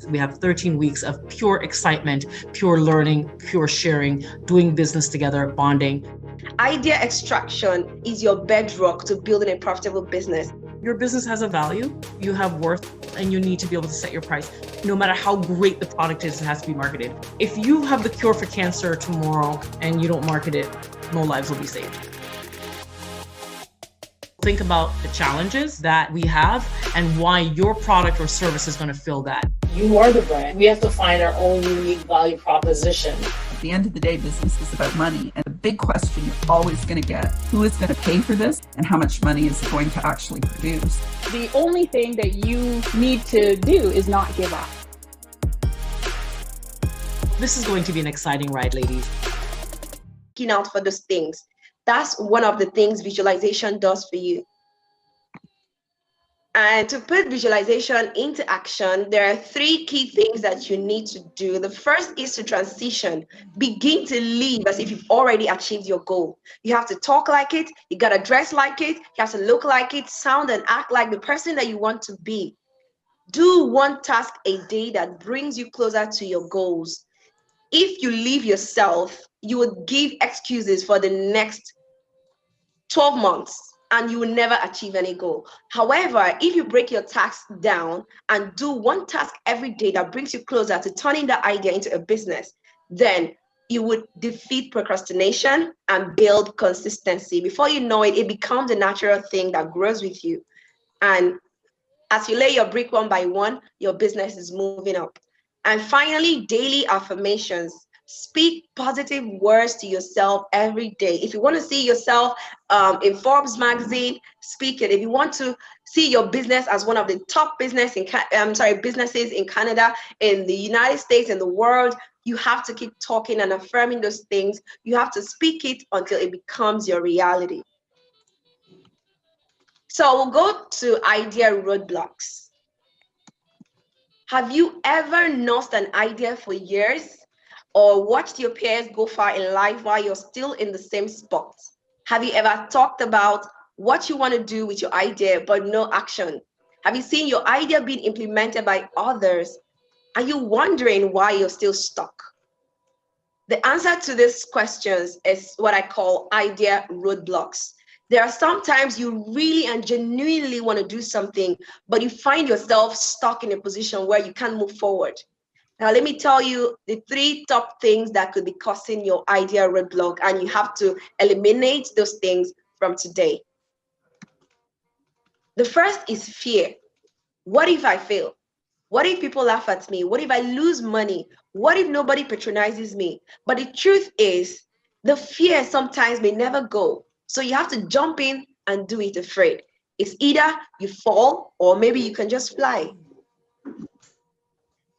We have 13 weeks of pure excitement, pure learning, pure sharing, doing business together, bonding. Idea extraction is your bedrock to building a profitable business. Your business has a value, you have worth, and you need to be able to set your price. No matter how great the product is, it has to be marketed. If you have the cure for cancer tomorrow and you don't market it, no lives will be saved. Think about the challenges that we have and why your product or service is going to fill that. You are the brand. We have to find our own unique value proposition. At the end of the day, business is about money. And the big question you're always going to get, who is going to pay for this and how much money is it going to actually produce? The only thing that you need to do is not give up. This is going to be an exciting ride, ladies. Looking out for those things. That's one of the things visualization does for you. And to put visualization into action, there are 3 key things that you need to do. The first is to transition. Begin to live as if you've already achieved your goal. You have to talk like it. You got to dress like it. You have to look like it, sound and act like the person that you want to be. Do one task a day that brings you closer to your goals. If you leave yourself, you would give excuses for the next 12 months and you will never achieve any goal. However, if you break your tasks down and do one task every day that brings you closer to turning that idea into a business, then you would defeat procrastination and build consistency. Before you know it, it becomes a natural thing that grows with you. And as you lay your brick one by one, your business is moving up. And finally, daily affirmations. Speak positive words to yourself every day. If you want to see yourself in Forbes magazine, speak it. If you want to see your business as one of the top businesses in Canada, in the United States, in the world, you have to keep talking and affirming those things. You have to speak it until it becomes your reality. So we'll go to idea roadblocks. Have you ever nursed an idea for years? Or watched your peers go far in life while you're still in the same spot? Have you ever talked about what you want to do with your idea but no action? Have you seen your idea being implemented by others? Are you wondering why you're still stuck? The answer to these questions is what I call idea roadblocks. There are sometimes you really and genuinely want to do something, but you find yourself stuck in a position where you can't move forward. Now, let me tell you the 3 top things that could be causing your idea roadblock, and you have to eliminate those things from today. The first is fear. What if I fail? What if people laugh at me? What if I lose money? What if nobody patronizes me? But the truth is, the fear sometimes may never go. So you have to jump in and do it afraid. It's either you fall or maybe you can just fly.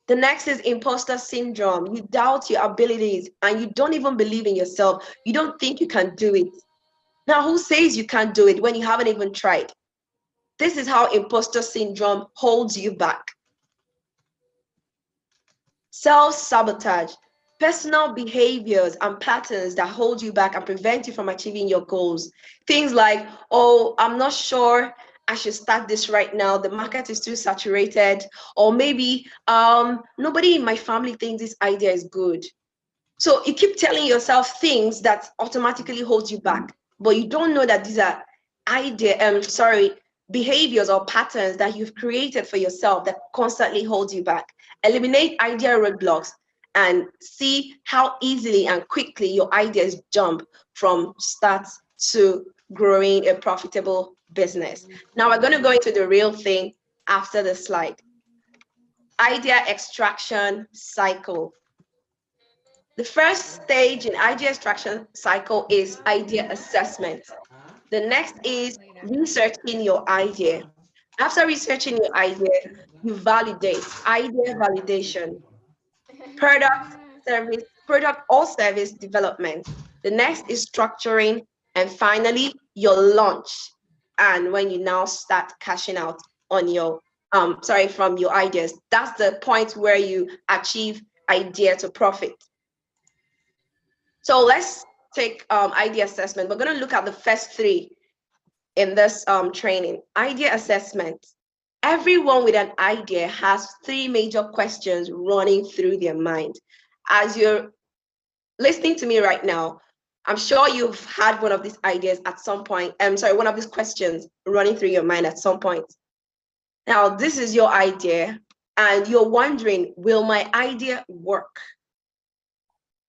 The next is imposter syndrome. You doubt your abilities and you don't even believe in yourself. You don't think you can do it. Now, who says you can't do it when you haven't even tried? This is how imposter syndrome holds you back. Self-sabotage. Personal behaviors and patterns that hold you back and prevent you from achieving your goals. Things like, oh, I'm not sure I should start this right now. The market is too saturated. Or maybe nobody in my family thinks this idea is good. So you keep telling yourself things that automatically hold you back, but you don't know that these are behaviors or patterns that you've created for yourself that constantly hold you back. Eliminate idea roadblocks and see how easily and quickly your ideas jump from start to growing a profitable business. Now we're going to go into the real thing after the slide. Idea extraction cycle. The first stage in idea extraction cycle is idea assessment. The next is researching your idea. After researching your idea, you validate, idea validation, product or service development. The next is structuring, and finally your launch. And when you now start cashing out on your from your ideas, that's the point where you achieve idea to profit. So let's take idea assessment. We're going to look at the first 3 in this training. Idea assessment. Everyone with an idea has three major questions running through their mind. As you're listening to me right now, I'm sure you've had one of these ideas at some point. One of these questions running through your mind at some point. Now, this is your idea, and you're wondering, will my idea work?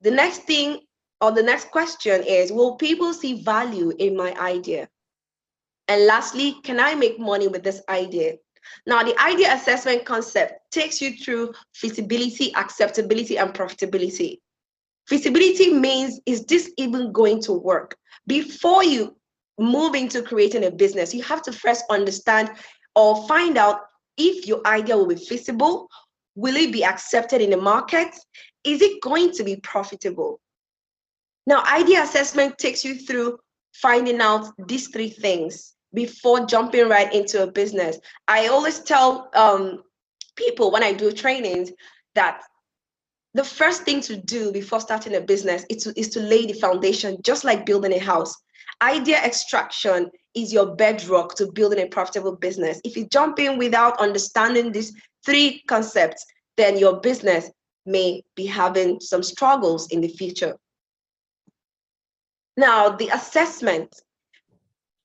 The next thing, or the next question is, will people see value in my idea? And lastly, can I make money with this idea? Now, the idea assessment concept takes you through feasibility, acceptability, and profitability. Feasibility means, is this even going to work? Before you move into creating a business, you have to first understand or find out if your idea will be feasible. Will it be accepted in the market? Is it going to be profitable? Now, idea assessment takes you through finding out these three things before jumping right into a business. I always tell people when I do trainings that the first thing to do before starting a business is to lay the foundation, just like building a house. Idea extraction is your bedrock to building a profitable business. If you jump in without understanding these three concepts, then your business may be having some struggles in the future. Now, the assessment.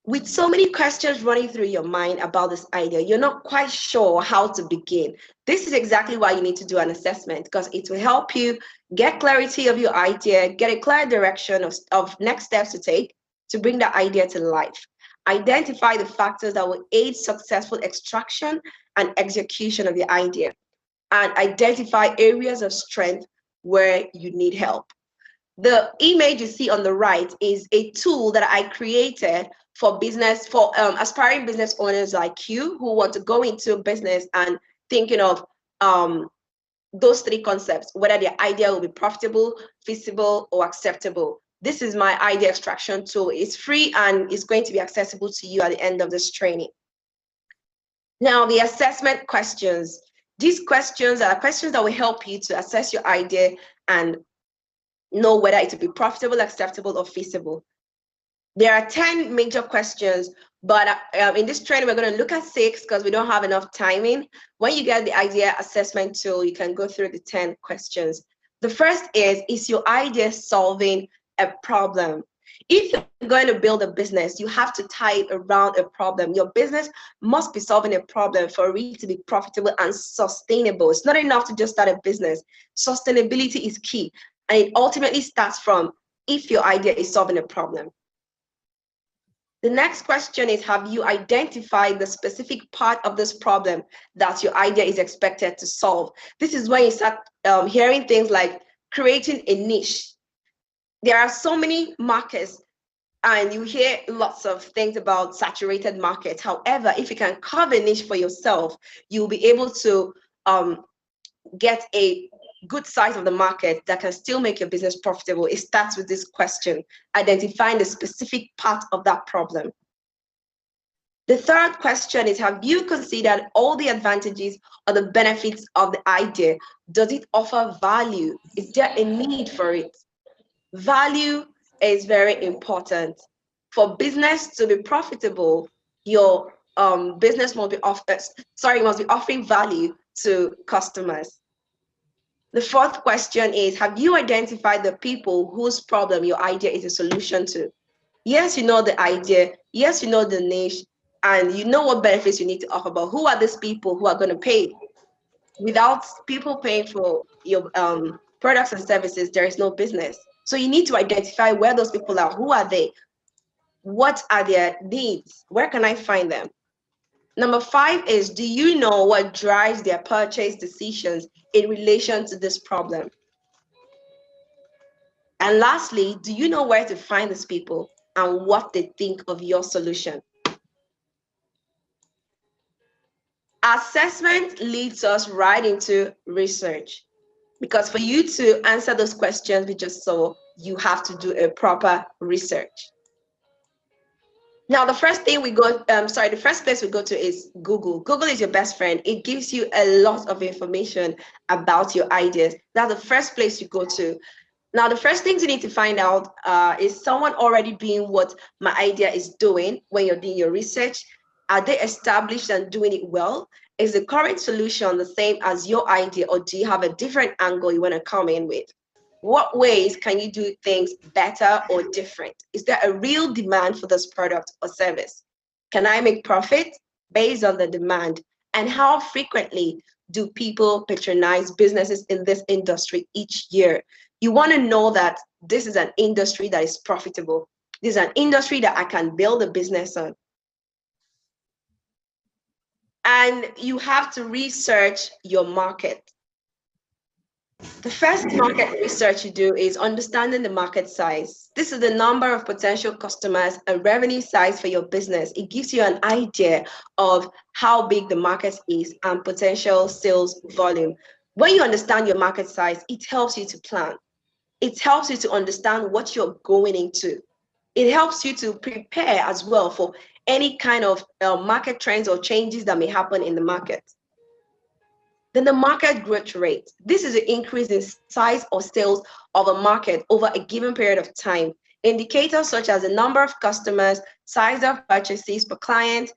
With so many questions running through your mind about this idea, you're not quite sure how to begin. This is exactly why you need to do an assessment, because it will help you get clarity of your idea, get a clear direction of next steps to take to bring that idea to life. Identify the factors that will aid successful extraction and execution of your idea, and identify areas of strength where you need help. The image you see on the right is a tool that I created for aspiring business owners like you who want to go into a business and thinking of those three concepts, whether the idea will be profitable, feasible, or acceptable. This is my idea extraction tool. It's free and it's going to be accessible to you at the end of this training. Now, the assessment questions. These questions are questions that will help you to assess your idea and know whether it will be profitable, acceptable, or feasible. There are 10 major questions, but in this training, we're going to look at 6 because we don't have enough timing. When you get the idea assessment tool, you can go through the 10 questions. The first is your idea solving a problem? If you're going to build a business, you have to tie it around a problem. Your business must be solving a problem for it to be profitable and sustainable. It's not enough to just start a business. Sustainability is key, and it ultimately starts from if your idea is solving a problem. The next question is, have you identified the specific part of this problem that your idea is expected to solve? This is when you start hearing things like creating a niche. There are so many markets, and you hear lots of things about saturated markets. However, if you can carve a niche for yourself, you'll be able to get a good size of the market that can still make your business profitable. It starts with this question, identifying the specific part of that problem. The third question is, have you considered all the advantages or the benefits of the idea? Does it offer value? Is there a need for it? Value is very important. For business to be profitable, your business must be offering value to customers. The fourth question is, have you identified the people whose problem your idea is a solution to? Yes, you know the idea. Yes, you know the niche, and you know what benefits you need to offer, but who are these people who are going to pay? Without people paying for your products and services, there is no business. So you need to identify where those people are. Who are they? What are their needs? Where can I find them? Number 5 is, do you know what drives their purchase decisions in relation to this problem? And lastly, do you know where to find these people and what they think of your solution? Assessment leads us right into research, because for you to answer those questions we just saw, you have to do a proper research. Now, the first place we go to is Google. Google is your best friend. It gives you a lot of information about your ideas. That's the first place you go to. Now, the first things you need to find out is someone already doing what my idea is doing when you're doing your research. Are they established and doing it well? Is the current solution the same as your idea, or do you have a different angle you want to come in with? What ways can you do things better or different? Is there a real demand for this product or service? Can I make profit based on the demand? And how frequently do people patronize businesses in this industry each year? You want to know that this is an industry that is profitable. This is an industry that I can build a business on. And you have to research your market. The first market research you do is understanding the market size. This is the number of potential customers and revenue size for your business. It gives you an idea of how big the market is and potential sales volume. When you understand your market size, it helps you to plan. It helps you to understand what you're going into. It helps you to prepare as well for any kind of market trends or changes that may happen in the market. Then the market growth rate. This is the increase in size or sales of a market over a given period of time. Indicators such as the number of customers, size of purchases per client,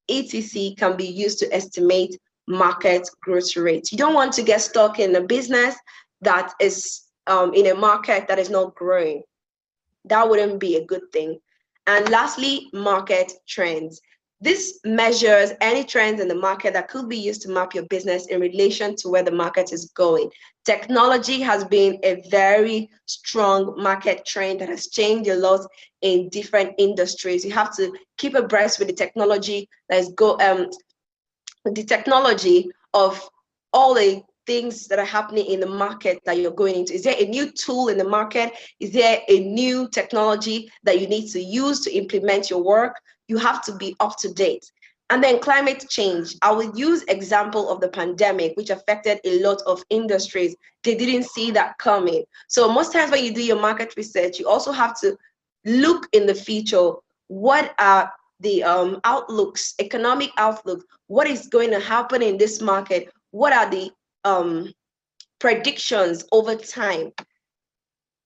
etc. can be used to estimate market growth rates. You don't want to get stuck in a business that is in a market that is not growing. That wouldn't be a good thing. And lastly, market trends. This measures any trends in the market that could be used to map your business in relation to where the market is going. Technology has been a very strong market trend that has changed a lot in different industries. You have to keep abreast with the technology the technology of all the things that are happening in the market that you're going into. Is there a new tool in the market? Is there a new technology that you need to use to implement your work? You have to be up to date. And then climate change. I will use example of the pandemic, which affected a lot of industries. They didn't see that coming. So most times when you do your market research, you also have to look in the future. What are the outlooks, economic outlook? What is going to happen in this market? What are the predictions over time?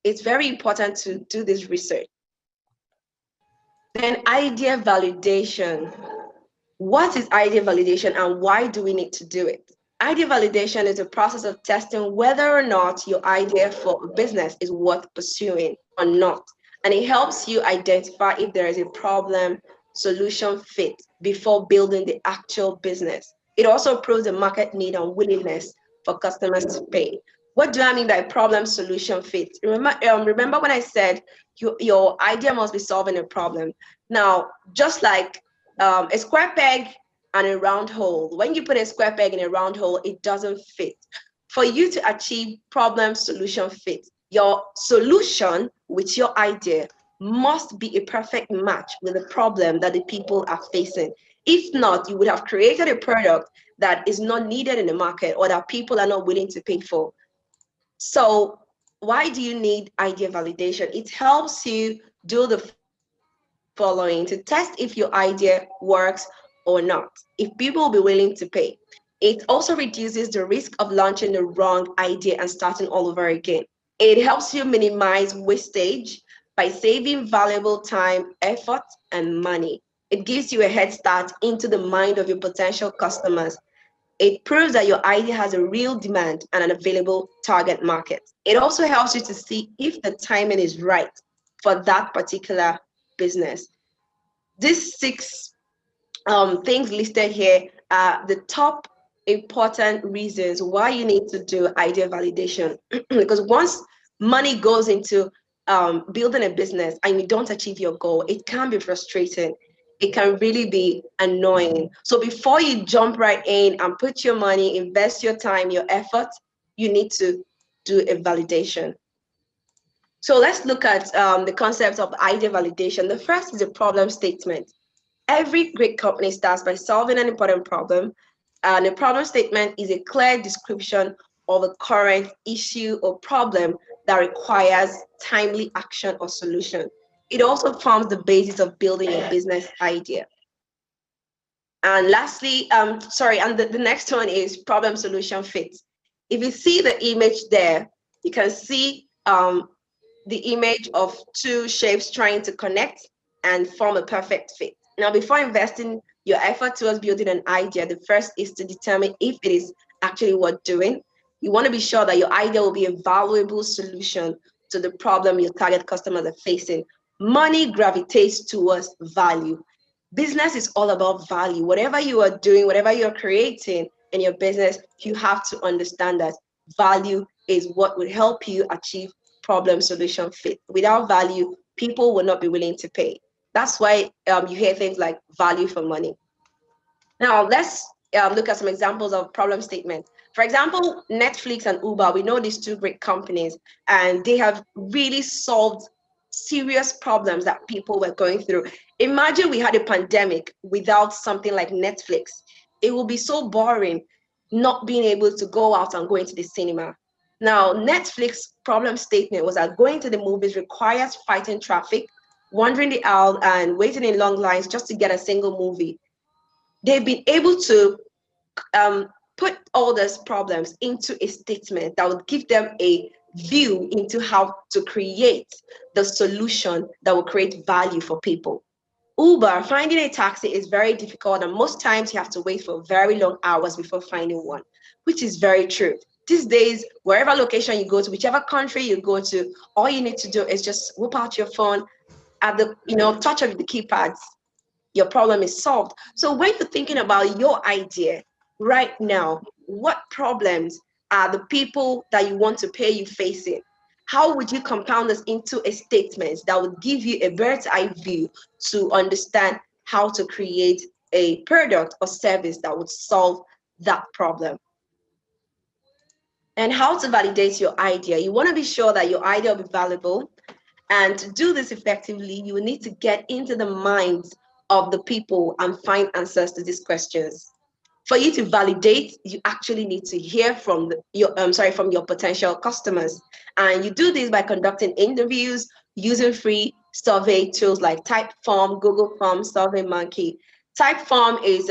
It's very important to do this research. Then idea validation. What is idea validation and why do we need to do it? Idea validation is a process of testing whether or not your idea for a business is worth pursuing or not. And it helps you identify if there is a problem solution fit before building the actual business. It also proves the market need and willingness for customers to pay. What do I mean by problem solution fit? Remember when I said your idea must be solving a problem. Now, just like a square peg and a round hole, when you put a square peg in a round hole, it doesn't fit. For you to achieve problem solution fit, your solution with your idea must be a perfect match with the problem that the people are facing. If not, you would have created a product that is not needed in the market or that people are not willing to pay for. So why do you need idea validation? It helps you do the following to test if your idea works or not, if people will be willing to pay. It also reduces the risk of launching the wrong idea and starting all over again. It helps you minimize wastage by saving valuable time, effort, and money. It gives you a head start into the mind of your potential customers. It proves that your idea has a real demand and an available target market. It also helps you to see if the timing is right for that particular business. These 6 things listed here are the top important reasons why you need to do idea validation. Because once money goes into building a business and you don't achieve your goal, it can be frustrating. It can really be annoying. So before you jump right in and put your money, invest your time, your effort, you need to do a validation. So let's look at the concept of idea validation. The first is a problem statement. Every great company starts by solving an important problem. And a problem statement is a clear description of a current issue or problem that requires timely action or solution. It also forms the basis of building a business idea. And lastly, the next one is problem solution fit. If you see the image there, you can see the image of 2 shapes trying to connect and form a perfect fit. Now, before investing your effort towards building an idea, the first is to determine if it is actually worth doing. You want to be sure that your idea will be a valuable solution to the problem your target customers are facing. Money gravitates towards value. Business is all about value. Whatever you are doing, whatever you're creating in your business, you have to understand that value is what will help you achieve problem solution fit. Without value, people will not be willing to pay. That's why you hear things like value for money. Now, let's look at some examples of problem statement. For example, Netflix and Uber, we know these two great companies, and they have really solved serious problems that people were going through. Imagine we had a pandemic without something like Netflix. It would be so boring not being able to go out and go into the cinema. Now, Netflix problem statement was that going to the movies requires fighting traffic, wandering the aisle, and waiting in long lines just to get a single movie. They've been able to put all those problems into a statement that would give them a view into how to create the solution that will create value for people. Uber, finding a taxi is very difficult, and most times you have to wait for very long hours before finding one, which is very true. These days, wherever location you go to, whichever country you go to, all you need to do is just whip out your phone at the touch of the keypads. Your problem is solved. So when you're thinking about your idea right now, what problems are the people that you want to pay you facing? How would you compound this into a statement that would give you a bird's eye view to understand how to create a product or service that would solve that problem? And how to validate your idea. You want to be sure that your idea will be valuable. And to do this effectively, you will need to get into the minds of the people and find answers to these questions. For you to validate, you actually need to hear from your potential customers. And you do this by conducting interviews, using free survey tools like Typeform, Google Forms, SurveyMonkey. Typeform is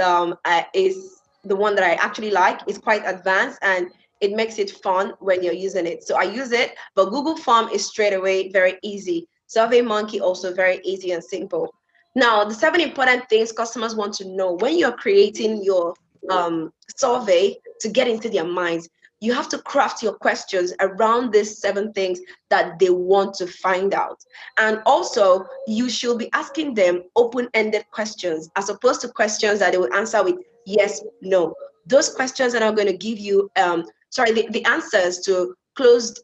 the one that I actually like. It's quite advanced and it makes it fun when you're using it. So I use it, but Google Form is straight away very easy. SurveyMonkey also very easy and simple. Now, the 7 important things customers want to know when you're creating your survey to get into their minds. You have to craft your questions around these 7 things that they want to find out. And also, you should be asking them open-ended questions as opposed to questions that they will answer with yes, no. Those questions that are going to give you, the answers to closed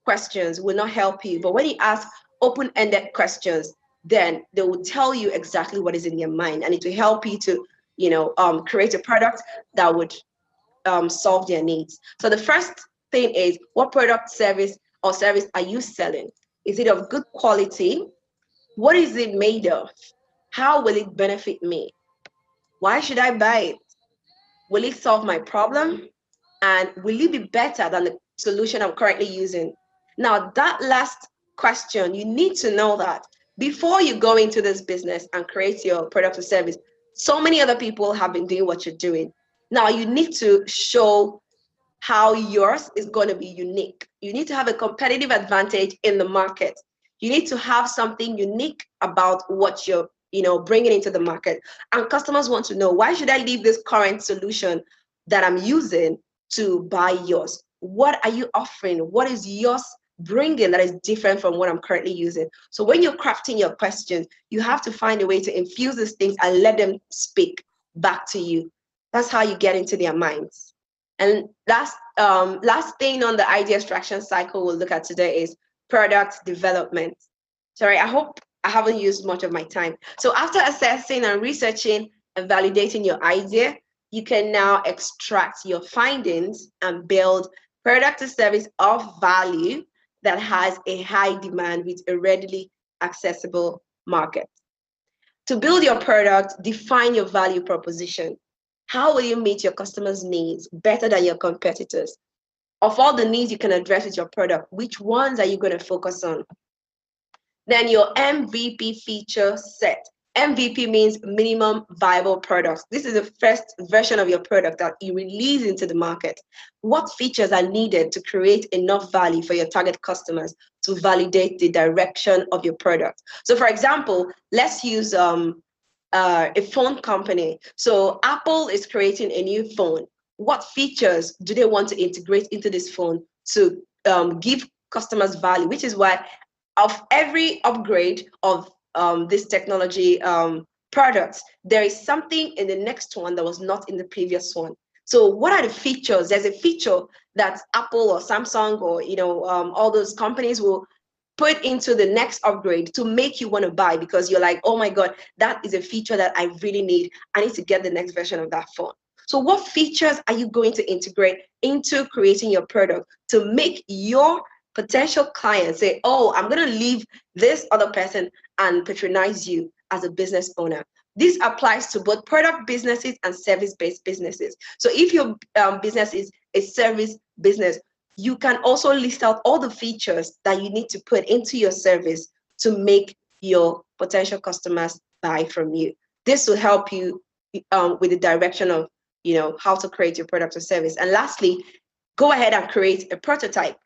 questions will not help you. But when you ask open-ended questions, then they will tell you exactly what is in your mind, and it will help you to create a product that would solve their needs. So the first thing is, what product, service are you selling? Is it of good quality? What is it made of? How will it benefit me? Why should I buy it? Will it solve my problem? And will it be better than the solution I'm currently using? Now, that last question, you need to know that before you go into this business and create your product or service, so many other people have been doing what you're doing. Now you need to show how yours is going to be unique. You need to have a competitive advantage in the market. You need to have something unique about what you're bringing into the market. And customers want to know, why should I leave this current solution that I'm using to buy yours? What are you offering? What is yours bringing that is different from what I'm currently using? So when you're crafting your questions, you have to find a way to infuse these things and let them speak back to you. That's how you get into their minds. And last thing on the idea extraction cycle we'll look at today is product development. Sorry, I hope I haven't used much of my time. So after assessing and researching and validating your idea, you can now extract your findings and build product or service of value that has a high demand with a readily accessible market. To build your product, define your value proposition. How will you meet your customers' needs better than your competitors? Of all the needs you can address with your product, which ones are you going to focus on? Then your MVP feature set. MVP means minimum viable products. This is the first version of your product that you release into the market. What features are needed to create enough value for your target customers to validate the direction of your product? So for example, let's use a phone company. So Apple is creating a new phone. What features do they want to integrate into this phone to give customers value? Which is why of every upgrade of this technology products, there is something in the next one that was not in the previous one. So what are the features? There's a feature that Apple or Samsung or all those companies will put into the next upgrade to make you want to buy, because you're like, oh my God, that is a feature that I really need. I need to get the next version of that phone. So what features are you going to integrate into creating your product to make your potential clients say, oh, I'm going to leave this other person and patronize you as a business owner? This applies to both product businesses and service-based businesses. So if your business is a service business, you can also list out all the features that you need to put into your service to make your potential customers buy from you. This will help you with the direction of how to create your product or service. And lastly, go ahead and create a prototype.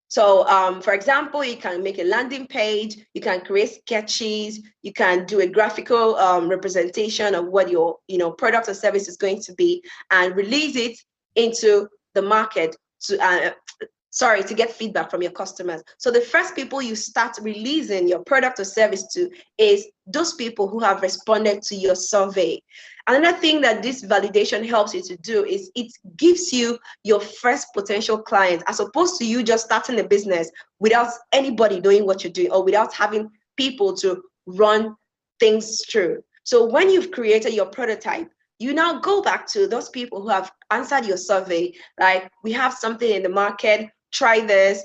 So for example, you can make a landing page, you can create sketches, you can do a graphical representation of what your product or service is going to be, and release it into the market to get feedback from your customers. So the first people you start releasing your product or service to is those people who have responded to your survey. Another thing that this validation helps you to do is it gives you your first potential client, as opposed to you just starting a business without anybody doing what you're doing or without having people to run things through. So when you've created your prototype, you now go back to those people who have answered your survey, like, we have something in the market, try this,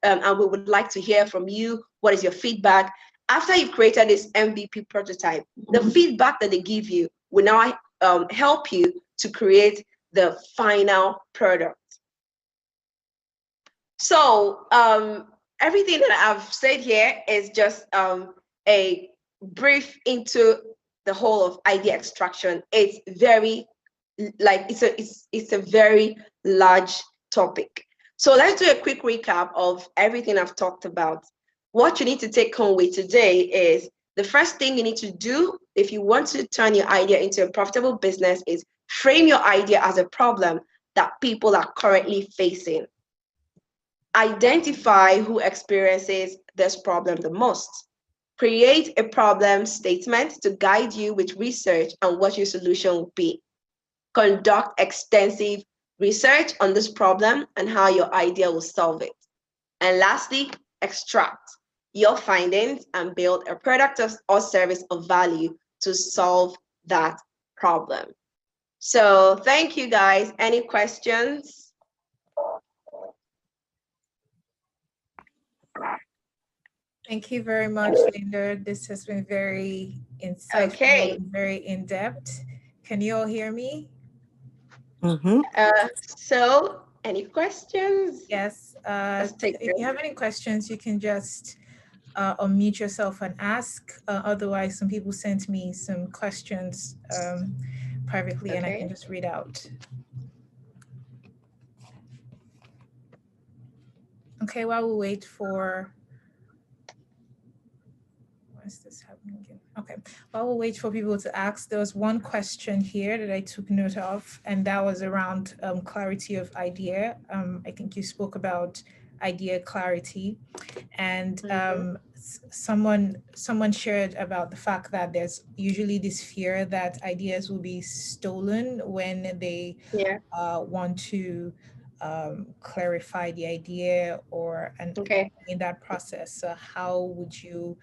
and we would like to hear from you. What is your feedback? After you've created this MVP prototype, the feedback that they give you will now help you to create the final product. So everything that I've said here is just a brief into the whole of idea extraction. It's very it's a very large topic. So let's do a quick recap of everything I've talked about. What you need to take home with today is the first thing you need to do if you want to turn your idea into a profitable business is frame your idea as a problem that people are currently facing. Identify who experiences this problem the most. Create a problem statement to guide you with research on what your solution will be. Conduct extensive research on this problem and how your idea will solve it. And lastly, extract your findings and build a product or service of value to solve that problem. So thank you guys. Any questions? Thank you very much, Linda. This has been very insightful, and very in-depth. Can you all hear me? Mm-hmm. So any questions? Yes. If you have any questions, you can just unmute yourself and ask. Otherwise, some people sent me some questions privately, and I can just read out. Okay, while we wait for... Is this happening again? Okay, while we'll wait for people to ask, there was one question here that I took note of, and that was around clarity of idea. I think you spoke about idea clarity, and someone shared about the fact that there's usually this fear that ideas will be stolen when they want to clarify the idea in that process. So how would you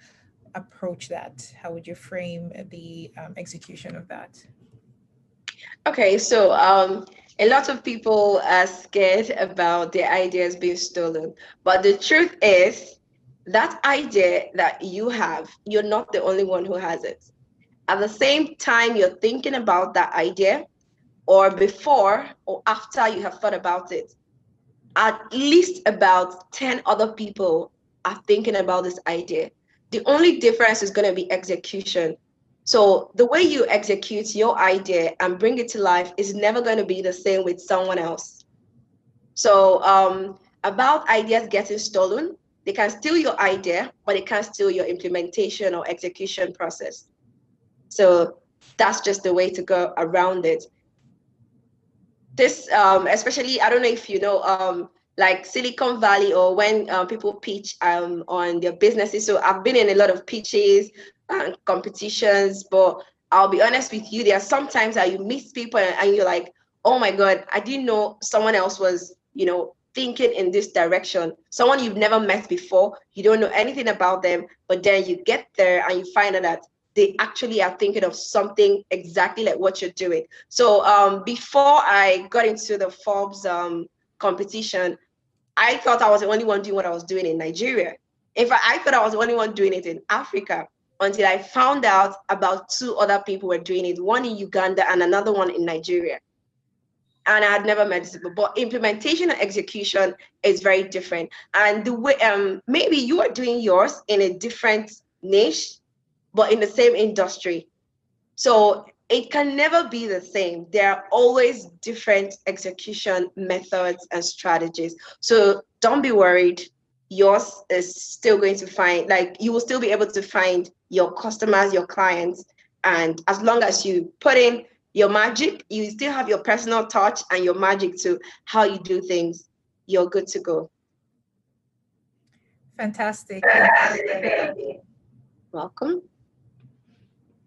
approach that? How would you frame the execution of that? Okay, so a lot of people are scared about their ideas being stolen, but the truth is that idea that you have, you're not the only one who has it. At the same time you're thinking about that idea, or before or after you have thought about it, at least about 10 other people are thinking about this idea. The only difference is going to be execution. So the way you execute your idea and bring it to life is never going to be the same with someone else. So about ideas getting stolen, they can steal your idea, but they can't steal your implementation or execution process. So that's just the way to go around it. This, especially, I don't know if you know, like Silicon Valley, or when people pitch on their businesses. So I've been in a lot of pitches and competitions, but I'll be honest with you, there are sometimes that you meet people and you're like, oh my God, I didn't know someone else was, thinking in this direction. Someone you've never met before, you don't know anything about them, but then you get there and you find out that they actually are thinking of something exactly like what you're doing. So before I got into the Forbes competition, I thought I was the only one doing what I was doing in Nigeria. In fact, I thought I was the only one doing it in Africa, until I found out about 2 other people were doing it, one in Uganda and another one in Nigeria. And I had never met these people, but implementation and execution is very different. And the way, maybe you are doing yours in a different niche, but in the same industry. So it can never be the same. There are always different execution methods and strategies. So don't be worried. Yours is still going to find, like, you will still be able to find your customers, your clients. And as long as you put in your magic, you still have your personal touch and your magic to how you do things, you're good to go. Fantastic. Welcome.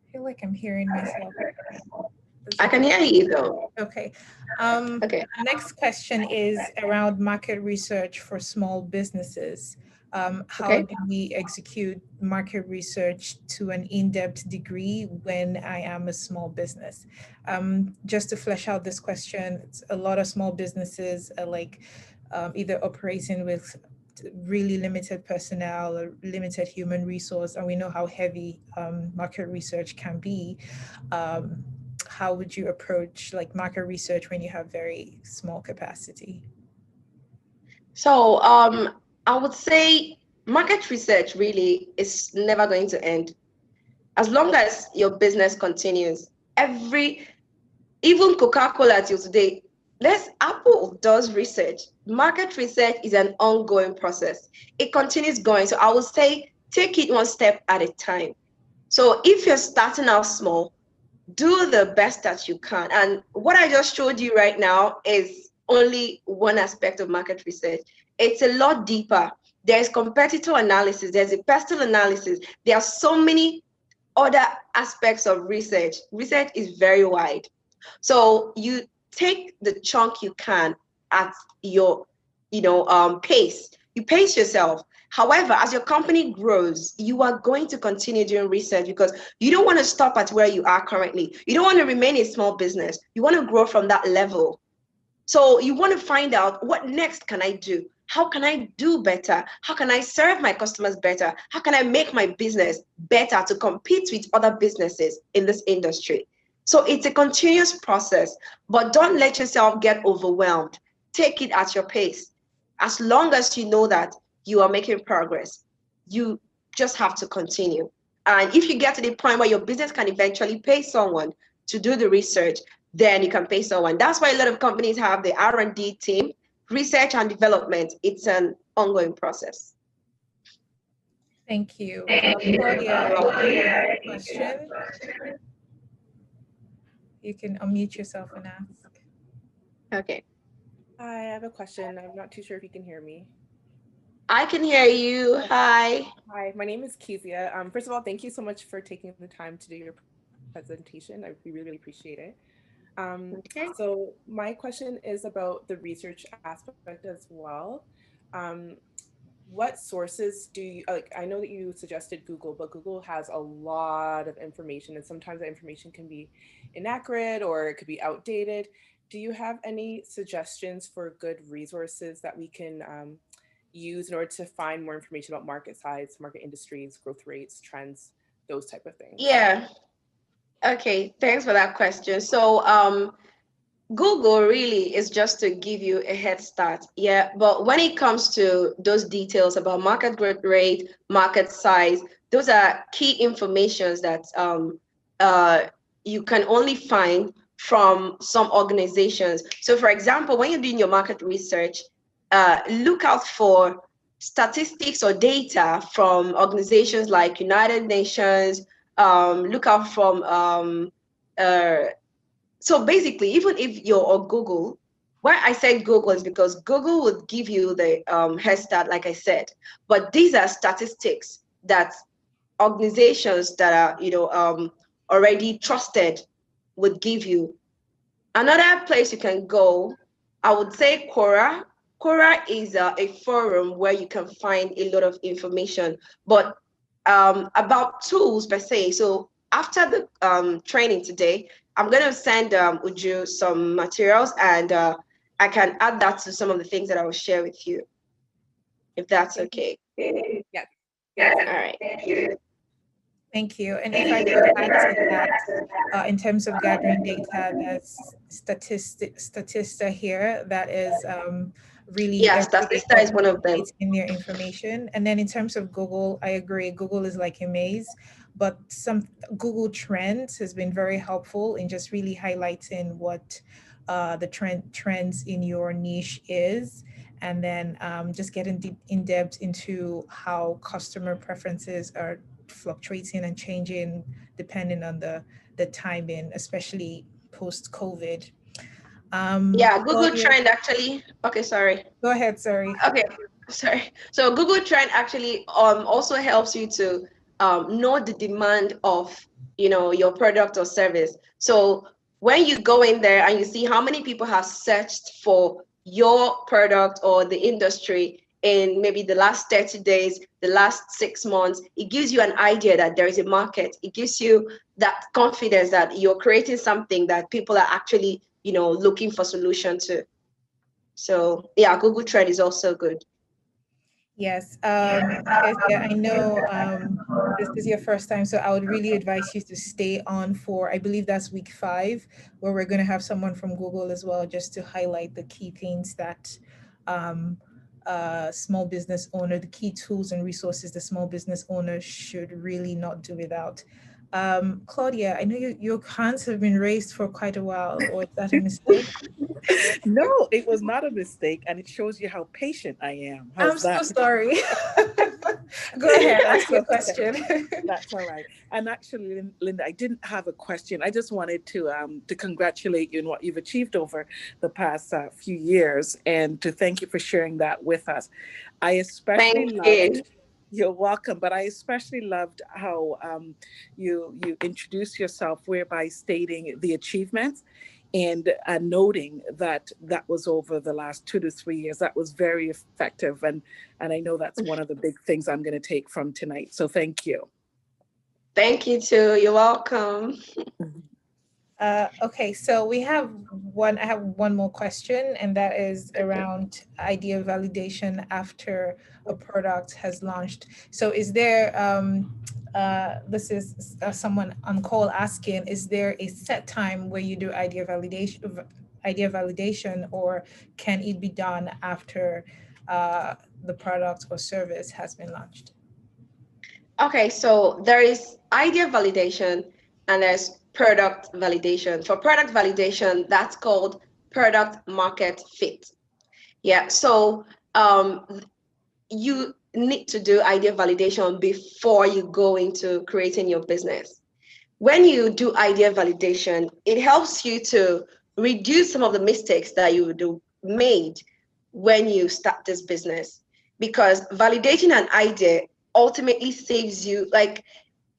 I feel like I'm hearing myself. I can hear you though. Okay. Okay. Next question is around market research for small businesses. How do we execute market research to an in-depth degree when I am a small business? Just to flesh out this question, a lot of small businesses are like either operating with really limited personnel or limited human resource, and we know how heavy market research can be. How would you approach like market research when you have very small capacity? So I would say market research really is never going to end. As long as your business continues, even Coca-Cola till today, Apple does research. Market research is an ongoing process. It continues going. So I would say take it one step at a time. So if you're starting out small, do the best that you can. And what I just showed you right now is only one aspect of market research. It's a lot deeper. There's competitor analysis, there's a personal analysis. There are so many other aspects of research. Research is very wide. So you take the chunk you can at your pace. You pace yourself. However, as your company grows, you are going to continue doing research because you don't want to stop at where you are currently. You don't want to remain a small business. You want to grow from that level. So you want to find out, what next can I do? How can I do better? How can I serve my customers better? How can I make my business better to compete with other businesses in this industry? So it's a continuous process, but don't let yourself get overwhelmed. Take it at your pace. As long as you know that you are making progress, you just have to continue. And if you get to the point where your business can eventually pay someone to do the research, then you can pay someone. That's why a lot of companies have the R&D team, research and development. It's an ongoing process. Thank you. Claudia, I think you have a question. You can unmute yourself and ask. Okay. Hi, I have a question. I'm not too sure if you can hear me. I can hear you. Hi. Hi, my name is Kezia. First of all, thank you so much for taking the time to do your presentation. We really appreciate it. Okay. So my question is about the research aspect as well. What sources do you, like, I know that you suggested Google, but Google has a lot of information and sometimes the information can be inaccurate or it could be outdated. Do you have any suggestions for good resources that we can use in order to find more information about market size, market industries, growth rates, trends, those type of things? Yeah. Okay, thanks for that question. So Google really is just to give you a head start. Yeah, but when it comes to those details about market growth rate, market size, those are key informations that you can only find from some organizations. So for example, when you're doing your market research, look out for statistics or data from organizations like United Nations, look out from so basically, even if you're on Google, why I said Google is because Google would give you the head start, like I said, but these are statistics that organizations that are, already trusted would give you. Another place you can go, I would say Quora. Quora is a forum where you can find a lot of information, but about tools per se. So after the training today, I'm going to send Uju some materials, and I can add that to some of the things that I will share with you, if that's okay. Yeah. All right. Thank you. And if I could add to that, in terms of gathering data, that's Statista here. That is really Yes, Statista is one of them. It's in their information. And then in terms of Google, I agree. Google is like a maze, but some Google Trends has been very helpful in just really highlighting what the trends in your niche is. And then just getting in depth into how customer preferences are fluctuating and changing depending on the timing, especially post-COVID. Yeah, Google Trend actually. Okay, sorry. Go ahead, sorry. Okay, sorry. So Google Trend actually also helps you to know the demand of your product or service. So when you go in there and you see how many people have searched for your product or the industry in maybe the last 30 days, the last 6 months, it gives you an idea that there is a market. It gives you that confidence that you're creating something that people are actually, looking for solution to. So yeah, Google Trend is also good. Yes, I know this is your first time, so I would really advise you to stay on for, I believe that's week 5, where we're going to have someone from Google as well, just to highlight the key things that small business owner, the key tools and resources the small business owner should really not do without. Claudia, I know your hands have been raised for quite a while, or is that a mistake? No, it was not a mistake, and it shows you how patient I am. I'm so sorry. Go ahead, ask your question. That's all right. And actually, Linda, I didn't have a question. I just wanted to congratulate you on what you've achieved over the past few years, and to thank you for sharing that with us. I especially loved. You're welcome. But I especially loved how you introduced yourself, whereby stating the achievements and noting that was over the last 2 to 3 years. That was very effective. And I know that's one of the big things I'm going to take from tonight. So thank you. Thank you too. You're welcome. Okay, so I have one more question, and that is around idea validation after a product has launched. So is there, this is someone on call asking, is there a set time where you do idea validation, or can it be done after the product or service has been launched? Okay, so there is idea validation and there's product validation. For product validation, that's called product market fit. Yeah, so you need to do idea validation before you go into creating your business. When you do idea validation, it helps you to reduce some of the mistakes that you would have made when you start this business, because validating an idea ultimately saves you,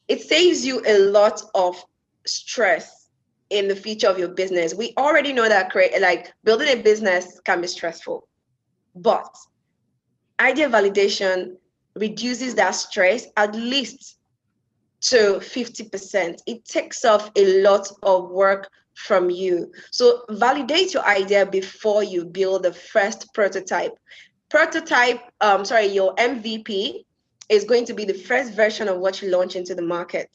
it saves you a lot of stress in the future of your business. We already know that building a business can be stressful, but idea validation reduces that stress at least to 50%. It takes off a lot of work from you. So validate your idea before you build the first prototype. Your MVP is going to be the first version of what you launch into the market.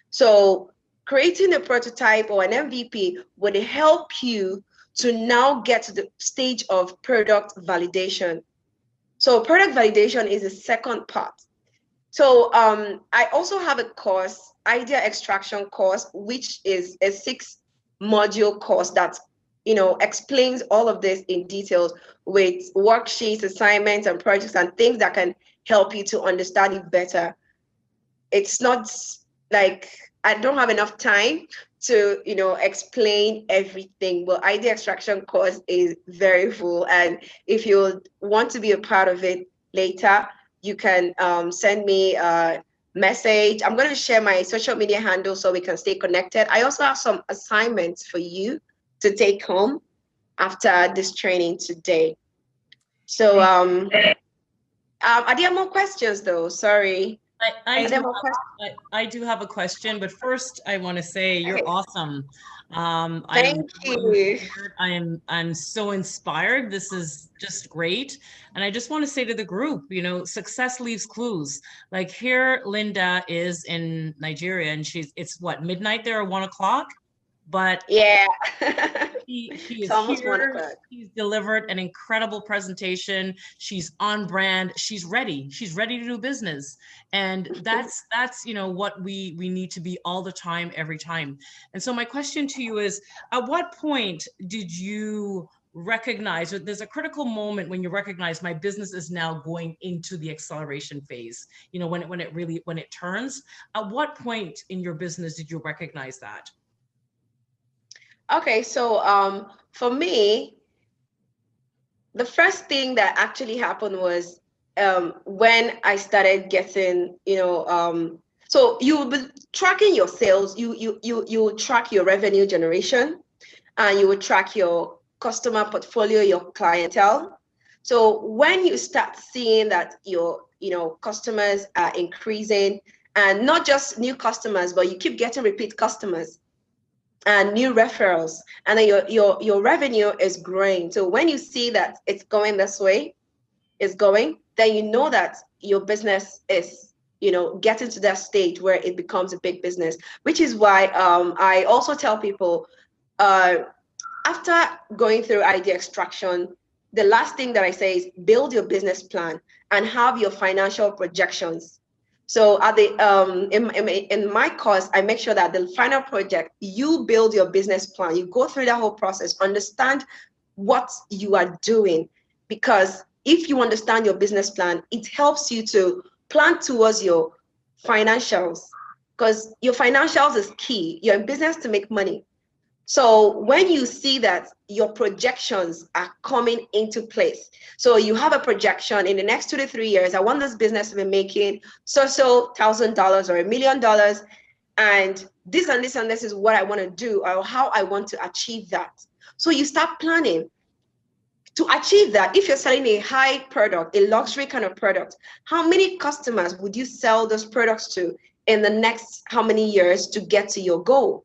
So creating a prototype or an MVP would help you to now get to the stage of product validation. So product validation is the second part. So I also have a course, idea extraction course, which is a 6-module course that explains all of this in details with worksheets, assignments, and projects and things that can help you to understand it better. It's not like, I don't have enough time to, explain everything. But idea extraction course is very full. And if you want to be a part of it later, you can send me a message. I'm going to share my social media handle so we can stay connected. I also have some assignments for you to take home after this training today. So are there more questions though? Sorry. I do have a question, but first I want to say you're awesome. Thank you. I'm so inspired. This is just great. And I just want to say to the group, success leaves clues. Like here, Linda is in Nigeria and it's what, midnight there or 1 o'clock? But yeah, she it's is almost here. 1 o'clock. She's delivered an incredible presentation. She's on brand. She's ready. She's ready to do business. And that's what we need to be all the time, every time. And so my question to you is, at what point did you recognize that there's a critical moment when you recognize my business is now going into the acceleration phase? When it turns, at what point in your business did you recognize that? Okay, so for me, the first thing that actually happened was when I started getting, so you will be tracking your sales, you will track your revenue generation, and you will track your customer portfolio, your clientele. So when you start seeing that your customers are increasing, and not just new customers, but you keep getting repeat customers and new referrals, and then your revenue is growing. So when you see that it's going this way, then you know that your business is getting to that stage where it becomes a big business. Which is why I also tell people, after going through idea extraction, the last thing that I say is build your business plan and have your financial projections. So at the in my course, I make sure that the final project, you build your business plan. You go through that whole process, understand what you are doing, because if you understand your business plan, it helps you to plan towards your financials, because your financials is key. You're in business to make money. So when you see that your projections are coming into place, so you have a projection in the next 2 to 3 years, I want this business to be making so $1,000 or $1 million, and this and this and this is what I want to do, or how I want to achieve that. So you start planning to achieve that. If you're selling a high product, a luxury kind of product, how many customers would you sell those products to in the next how many years to get to your goal?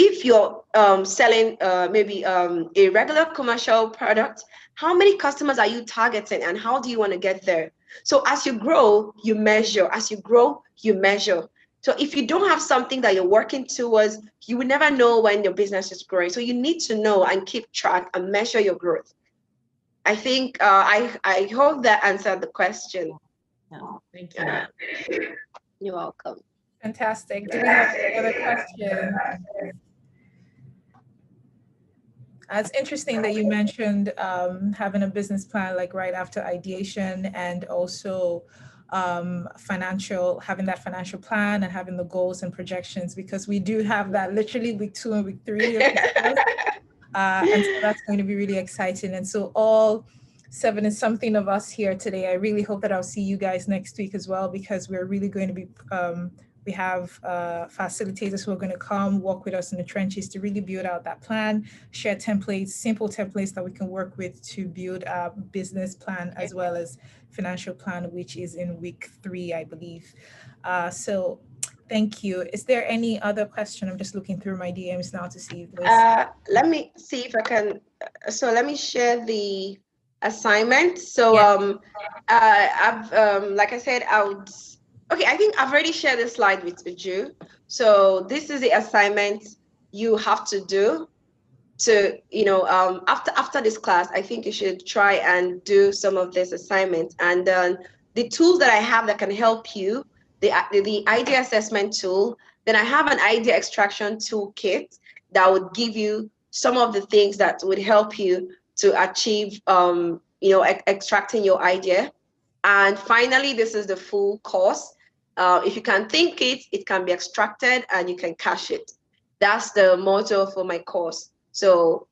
If you're selling maybe a regular commercial product, how many customers are you targeting and how do you want to get there? So as you grow, you measure. As you grow, you measure. So if you don't have something that you're working towards, you will never know when your business is growing. So you need to know and keep track and measure your growth. I think I hope that answered the question. Yeah, thank you. You're welcome. Fantastic. Do we have any other questions? It's interesting that you mentioned having a business plan like right after ideation, and also having that financial plan and having the goals and projections, because we do have that literally week 2 and week 3 of and so that's going to be really exciting. And so all 7 and something of us here today, I really hope that I'll see you guys next week as well, because we're really going to be we have facilitators who are going to come walk with us in the trenches to really build out that plan, share templates, simple templates that we can work with to build a business plan as well as financial plan, which is in week 3, I believe. So thank you. Is there any other question? I'm just looking through my DMs now to see if there's... Let me see if I can. So let me share the assignment. So I've like I said, okay, I think I've already shared this slide with you. So this is the assignment you have to do to, after this class. I think you should try and do some of this assignment. And the tools that I have that can help you, the idea assessment tool, then I have an idea extraction toolkit that would give you some of the things that would help you to achieve, extracting your idea. And finally, this is the full course. If you can think it, it can be extracted and you can cash it. That's the motto for my course. So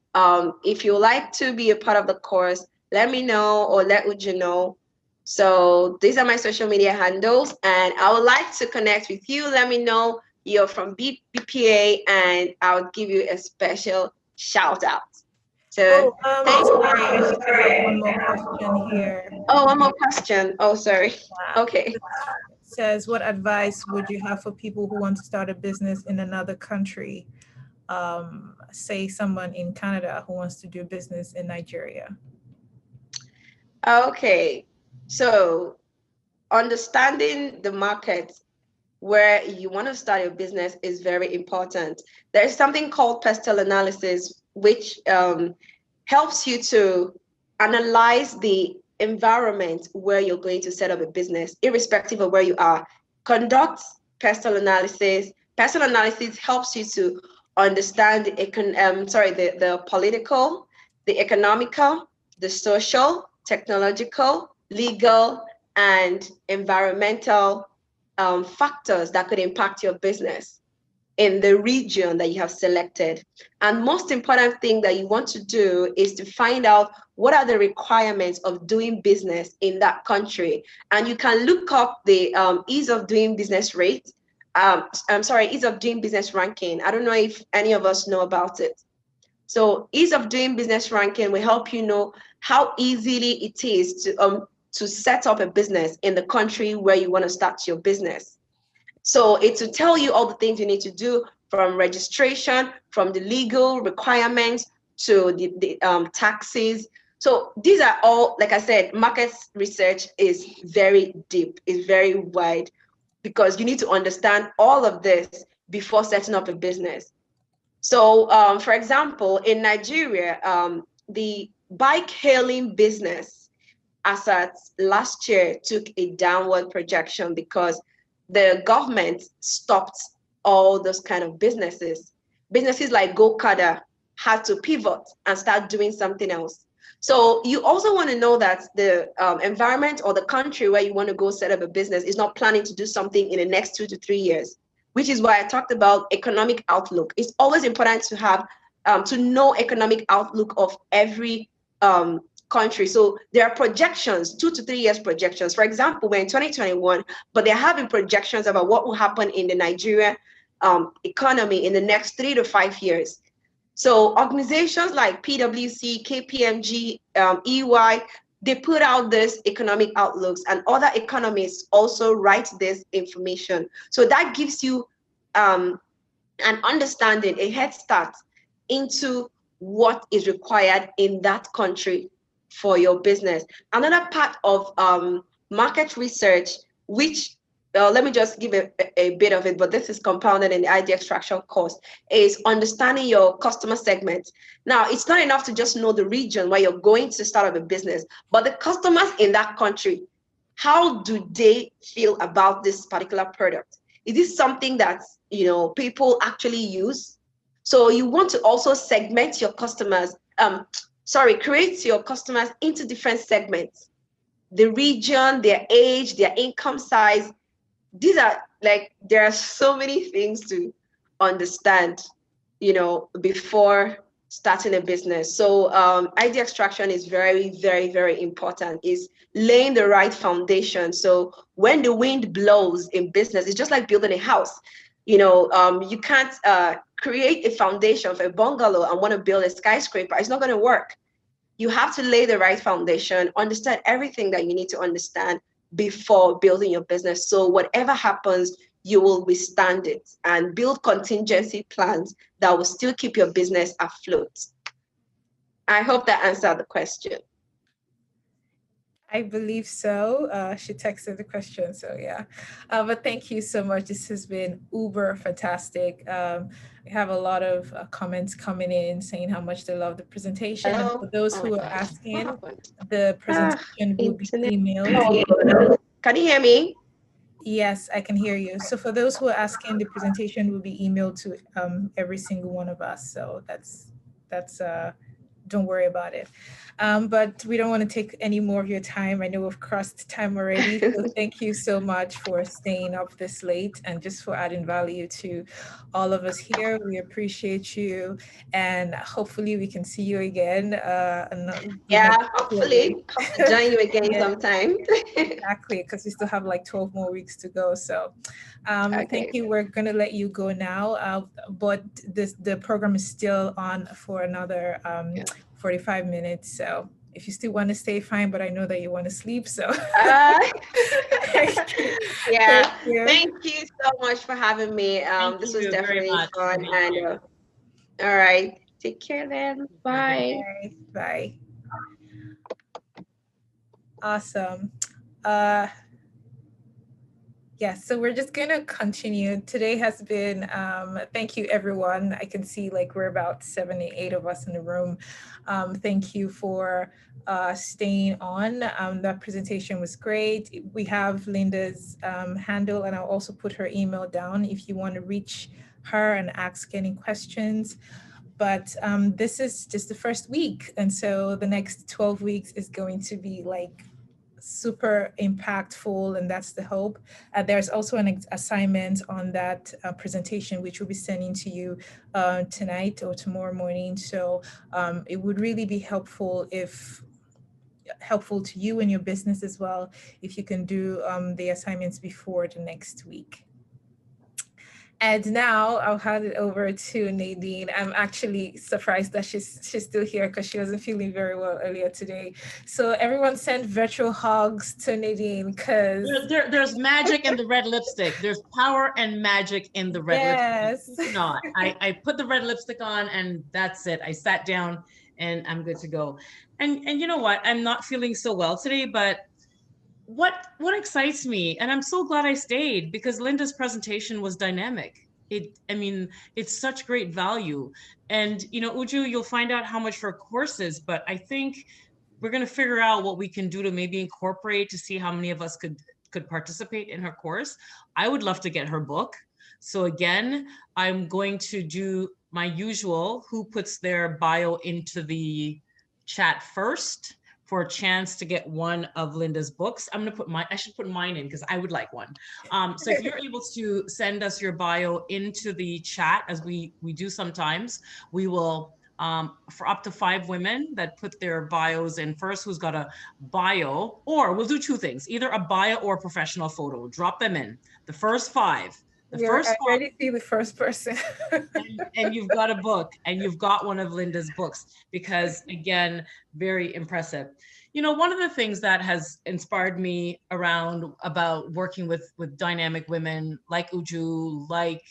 if you like to be a part of the course, let me know or let Uju know. So these are my social media handles, and I would like to connect with you. Let me know you're from BBPA, and I'll give you a special shout out. So sorry, I think I have one more question here. Oh, one more question. Oh, sorry. Okay. It says, what advice would you have for people who want to start a business in another country? Say someone in Canada who wants to do business in Nigeria. Okay. So understanding the market where you want to start your business is very important. There's something called pestle analysis, which helps you to analyze the environment where you're going to set up a business, irrespective of where you are. Conduct pestle analysis. Pestle analysis helps you to understand the political, the economical, the social, technological, legal, and environmental factors that could impact your business in the region that you have selected. And most important thing that you want to do is to find out what are the requirements of doing business in that country. And you can look up the ease of doing business rate. Ease of doing business ranking. I don't know if any of us know about it. So ease of doing business ranking will help you know how easily it is to set up a business in the country where you want to start your business. So it's to tell you all the things you need to do, from registration, from the legal requirements to the taxes. So these are all, like I said, market research is very deep, is very wide, because you need to understand all of this before setting up a business. So for example, in Nigeria, the bike hailing business as at last year took a downward projection because the government stopped all those kind of businesses. Businesses like GoCada had to pivot and start doing something else. So you also want to know that the environment or the country where you want to go set up a business is not planning to do something in the next 2 to 3 years, which is why I talked about economic outlook. It's always important to have, to know economic outlook of every country. So there are projections, 2 to 3 years projections. For example, we're in 2021, but they're having projections about what will happen in the Nigerian economy in the next 3 to 5 years. So organizations like PwC, KPMG, EY, they put out this economic outlooks, and other economists also write this information. So that gives you an understanding, a head start into what is required in that country for your business. Another part of market research, which let me just give a bit of it, but this is compounded in the idea extraction course, is understanding your customer segment. Now, it's not enough to just know the region where you're going to start up a business, but the customers in that country, how do they feel about this particular product? Is this something that, you know, people actually use? So you want to also segment your customers, create your customers into different segments, the region, their age, their income size. These are there are so many things to understand, you know, before starting a business. So idea extraction is very, very, very important. Is laying the right foundation. So when the wind blows in business, it's just like building a house. You know, you can't create a foundation for a bungalow and want to build a skyscraper. It's not going to work. You have to lay the right foundation, understand everything that you need to understand before building your business. So whatever happens, you will withstand it, and build contingency plans that will still keep your business afloat. I hope that answered the question. I believe so. She texted the question, so yeah. But thank you so much. This has been uber fantastic. We have a lot of comments coming in saying how much they love the presentation. Hello? And for those who are asking, the presentation will be emailed. Oh, can you hear me? Yes, I can hear you. So for those who are asking, the presentation will be emailed to every single one of us. So that's don't worry about it. But we don't want to take any more of your time. I know we've crossed time already. So thank you so much for staying up this late and just for adding value to all of us here. We appreciate you, and hopefully we can see you again. Yeah, hopefully. Hope to join you again Yeah. sometime. Exactly, because we still have like 12 more weeks to go. So thank you. We're going to let you go now, but the program is still on for another 45 minutes. So if you still want to stay, fine, but I know that you want to sleep. So yeah, thank you so much for having me. This was definitely fun. And all right, take care then. Bye. Bye. Awesome. Yes, so we're just going to continue. Today has been, thank you everyone. I can see like we're about 7 or 8 of us in the room. Thank you for staying on. That presentation was great. We have Linda's handle, and I'll also put her email down if you want to reach her and ask any questions. But this is just the first week. And so the next 12 weeks is going to be like super impactful, and that's the hope. There's also an assignment on that presentation, which we'll be sending to you tonight or tomorrow morning. So it would really be helpful to you and your business as well, if you can do the assignments before the next week. And now I'll hand it over to Nadine. I'm actually surprised that she's still here because she wasn't feeling very well earlier today. So everyone send virtual hugs to Nadine, because there's magic in the red lipstick. There's power and magic in the red lipstick. Not. I put the red lipstick on and that's it. I sat down and I'm good to go. And you know what? I'm not feeling so well today, but what excites me, and I'm so glad I stayed, because Linda's presentation was dynamic. It's such great value. And Uju, you'll find out how much her course is, but I think we're going to figure out what we can do to maybe incorporate to see how many of us could participate in her course. I would love to get her book. So again, I'm going to do my usual, who puts their bio into the chat first, for a chance to get one of Linda's books. I should put mine in because I would like one. So if you're able to send us your bio into the chat, as we do sometimes, we will, for up to 5 women that put their bios in first, who's got a bio, or we'll do 2 things, either a bio or a professional photo, drop them in. The first 5. I already see the first person. and you've got a book, and you've got one of Linda's books, because again, very impressive. One of the things that has inspired me about working with dynamic women like Uju, like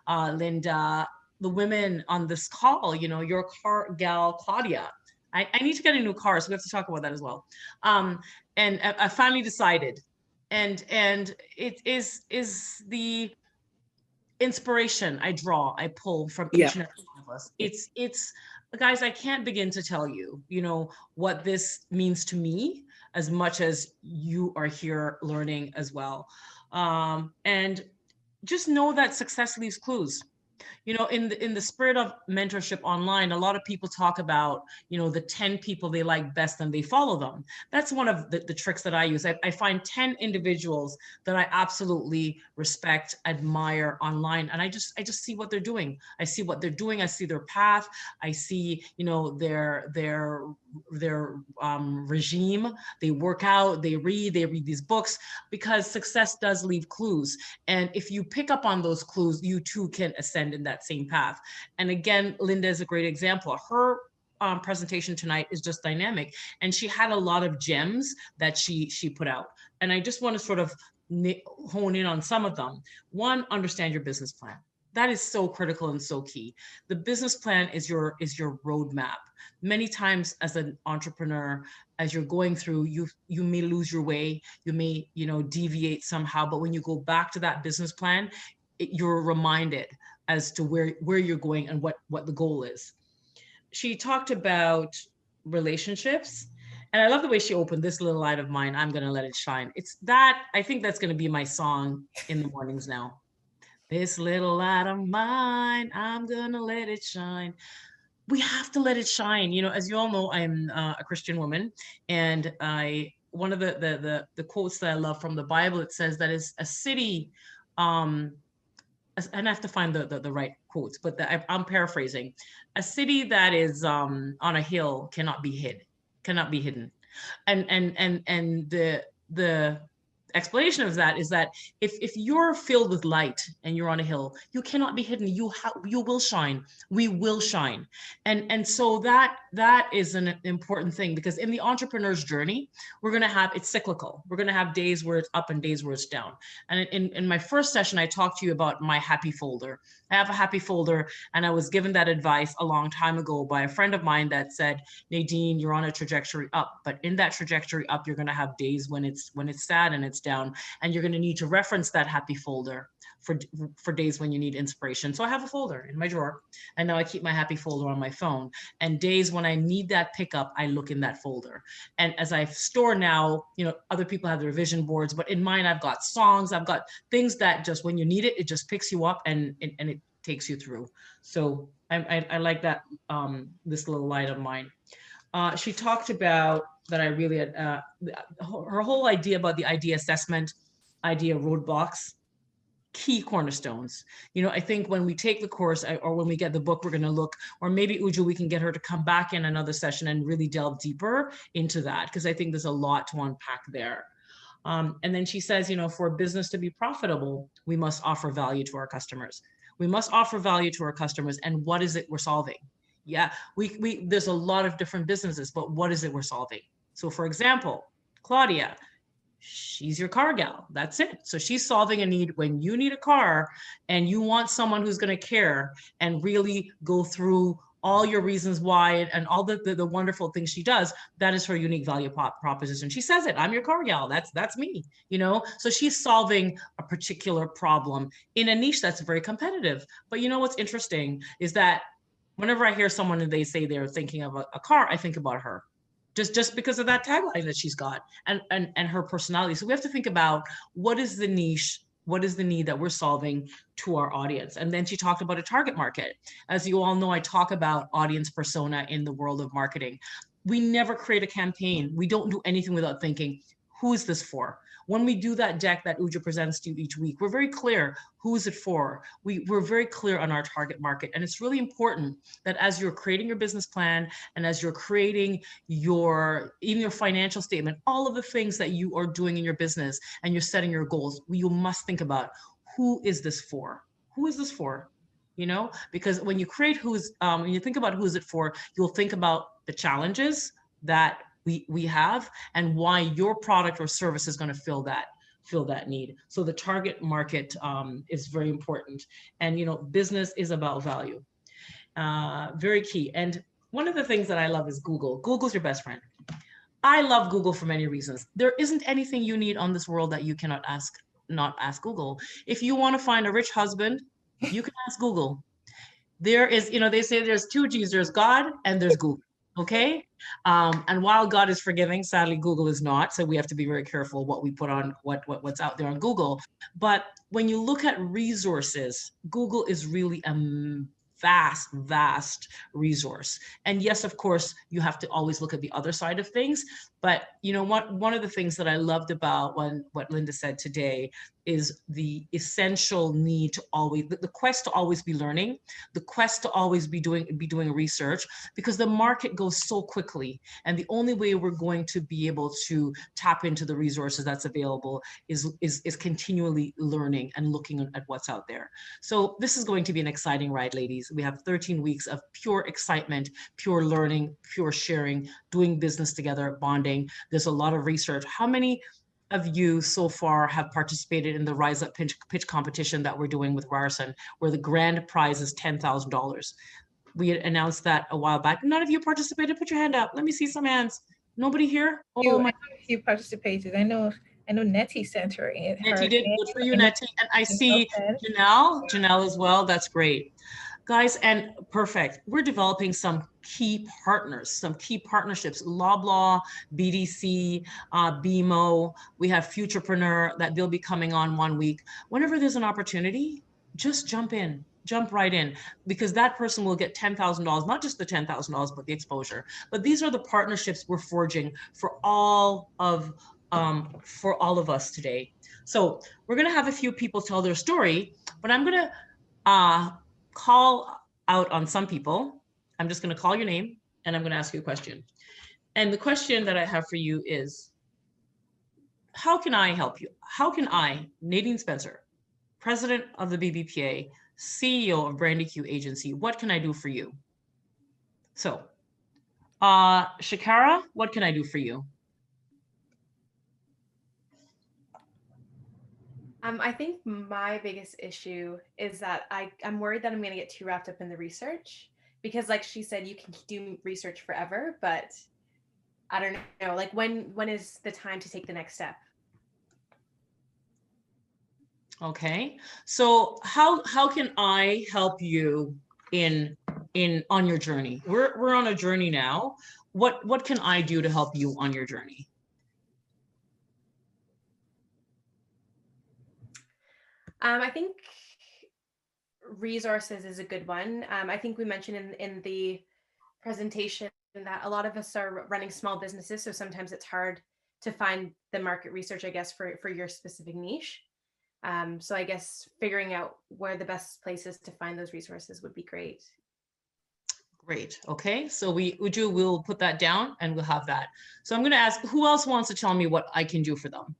Linda, the women on this call, your car gal, Claudia. I need to get a new car, so we have to talk about that as well. And I finally decided, and it is the inspiration I pull from each and every one of us. It's guys, I can't begin to tell you, what this means to me, as much as you are here learning as well. And just know that success leaves clues. In the spirit of mentorship online, a lot of people talk about, the 10 people they like best and they follow them. That's one of the tricks that I use. I find 10 individuals that I absolutely respect, admire online, and I just see what they're doing. I see what they're doing. I see their path. I see, their regime. They work out, they read these books, because success does leave clues. And if you pick up on those clues, you too can ascend in that same path. And again, Linda is a great example. Her presentation tonight is just dynamic, and she had a lot of gems that she put out. And I just want to sort of hone in on some of them. One, understand your business plan. That is so critical and so key. The business plan is your roadmap. Many times as an entrepreneur, as you're going through, you may lose your way, you may deviate somehow, but when you go back to that business plan, you're reminded as to where you're going and what the goal is. She talked about relationships, and I love the way she opened, "This little light of mine, I'm gonna let it shine." I think that's gonna be my song in the mornings now. This little light of mine, I'm gonna let it shine. we have to let it shine. You know, as you all know, I'm a Christian woman, and one of the quotes that I love from the Bible, it says that is a city, and I have to find the right quotes, but I'm paraphrasing. A city that is on a hill cannot be hidden. And the explanation of that is that if you're filled with light and you're on a hill, you cannot be hidden. You will shine. We will shine. And so that is an important thing, because in the entrepreneur's journey, we're going to have, it's cyclical. We're going to have days where it's up and days where it's down. And in my first session, I talked to you about my happy folder. I have a happy folder, and I was given that advice a long time ago by a friend of mine that said, Nadine, you're on a trajectory up, but in that trajectory up, you're going to have days when it's sad and it's down, and you're going to need to reference that happy folder for days when you need inspiration. So I have a folder in my drawer, and now I keep my happy folder on my phone, and days when I need that pickup, I look in that folder. And as I store now, you know, other people have their vision boards, but in mine, I've got songs, I've got things that just when you need it, it just picks you up and it takes you through. So I like that, this little light of mine. She talked about that I really had, her whole idea about the idea assessment, idea roadblocks, key cornerstones. You know, I think when we take the course or when we get the book, we're going to look, or maybe Uju, we can get her to come back in another session and really delve deeper into that, because I think there's a lot to unpack there. And then she says, you know, for a business to be profitable, we must offer value to our customers. We must offer value to our customers. And what is it we're solving? Yeah, there's a lot of different businesses, but what is it we're solving? So for example, Claudia, she's your car gal. That's it. So she's solving a need when you need a car and you want someone who's going to care and really go through all your reasons why and all the wonderful things she does. That is her unique value proposition. She says it, I'm your car gal. That's me, you know? So she's solving a particular problem in a niche that's very competitive. But you know, what's interesting is that whenever I hear someone and they say they're thinking of a car, I think about her. Just because of that tagline that she's got and her personality. So we have to think about what is the niche, what is the need that we're solving to our audience. And then she talked about a target market. As you all know, I talk about audience persona in the world of marketing. We never create a campaign. We don't do anything without thinking, who is this for? When we do that deck that Uja presents to you each week, we're very clear, who is it for? We're very clear on our target market. And it's really important that as you're creating your business plan and as you're creating even your financial statement, all of the things that you are doing in your business and you're setting your goals, you must think about, who is this for? Who is this for? You know, because when you create when you think about who is it for, you'll think about the challenges that we have and why your product or service is going to fill that need. So the target market is very important. And, you know, business is about value. Very key. And one of the things that I love is Google. Google's your best friend. I love Google for many reasons. There isn't anything you need on this world that you cannot not ask Google. If you want to find a rich husband, you can ask Google. There is, you know, they say there's two G's, there's God and there's Google. Okay. And while God is forgiving, sadly, Google is not. So we have to be very careful what we put on what's out there on Google. But when you look at resources, Google is really a vast resource. And yes, of course, you have to always look at the other side of things. But you know what? One of the things that I loved about what Linda said today is the essential need to always, the quest to always be learning, the quest to always be doing research, because the market goes so quickly. And the only way we're going to be able to tap into the resources that's available is continually learning and looking at what's out there. So this is going to be an exciting ride, ladies. We have 13 weeks of pure excitement, pure learning, pure sharing, doing business together, bonding. There's a lot of research. How many of you so far have participated in the Rise Up pitch competition that we're doing with Ryerson, where the grand prize is $10,000? We had announced that a while back. None of you participated. Put your hand up. Let me see some hands. Nobody here? Oh my! You participated. I know Nettie sent her in. Nettie did. Good for you, Nettie. And I see Janelle as well. That's great. Guys, and perfect. We're developing some key partners, some key partnerships, Loblaw, BDC, BMO. We have Futurepreneur that they'll be coming on 1 week. Whenever there's an opportunity, just jump in. jump right in, because that person will get $10,000, not just the $10,000, but the exposure. But these are the partnerships we're forging for all of us today. So we're going to have a few people tell their story, but I'm going to call out on some people. I'm just going to call your name and I'm going to ask you a question. And the question that I have for you is, how can I help you? How can I, Nadine Spencer, President of the BBPA, CEO of Brandy Q Agency, what can I do for you? So, Shakara, what can I do for you? I think my biggest issue is that I'm worried that I'm going to get too wrapped up in the research, because like she said, you can do research forever, but I don't know, like when is the time to take the next step? Okay, so how can I help you on your journey? We're on a journey now. What can I do to help you on your journey? I think resources is a good one. I think we mentioned in the presentation that a lot of us are running small businesses, so sometimes it's hard to find the market research, I guess, for your specific niche. So I guess figuring out where the best places to find those resources would be great. Great. Okay, so we'll put that down and we'll have that. So I'm going to ask, who else wants to tell me what I can do for them?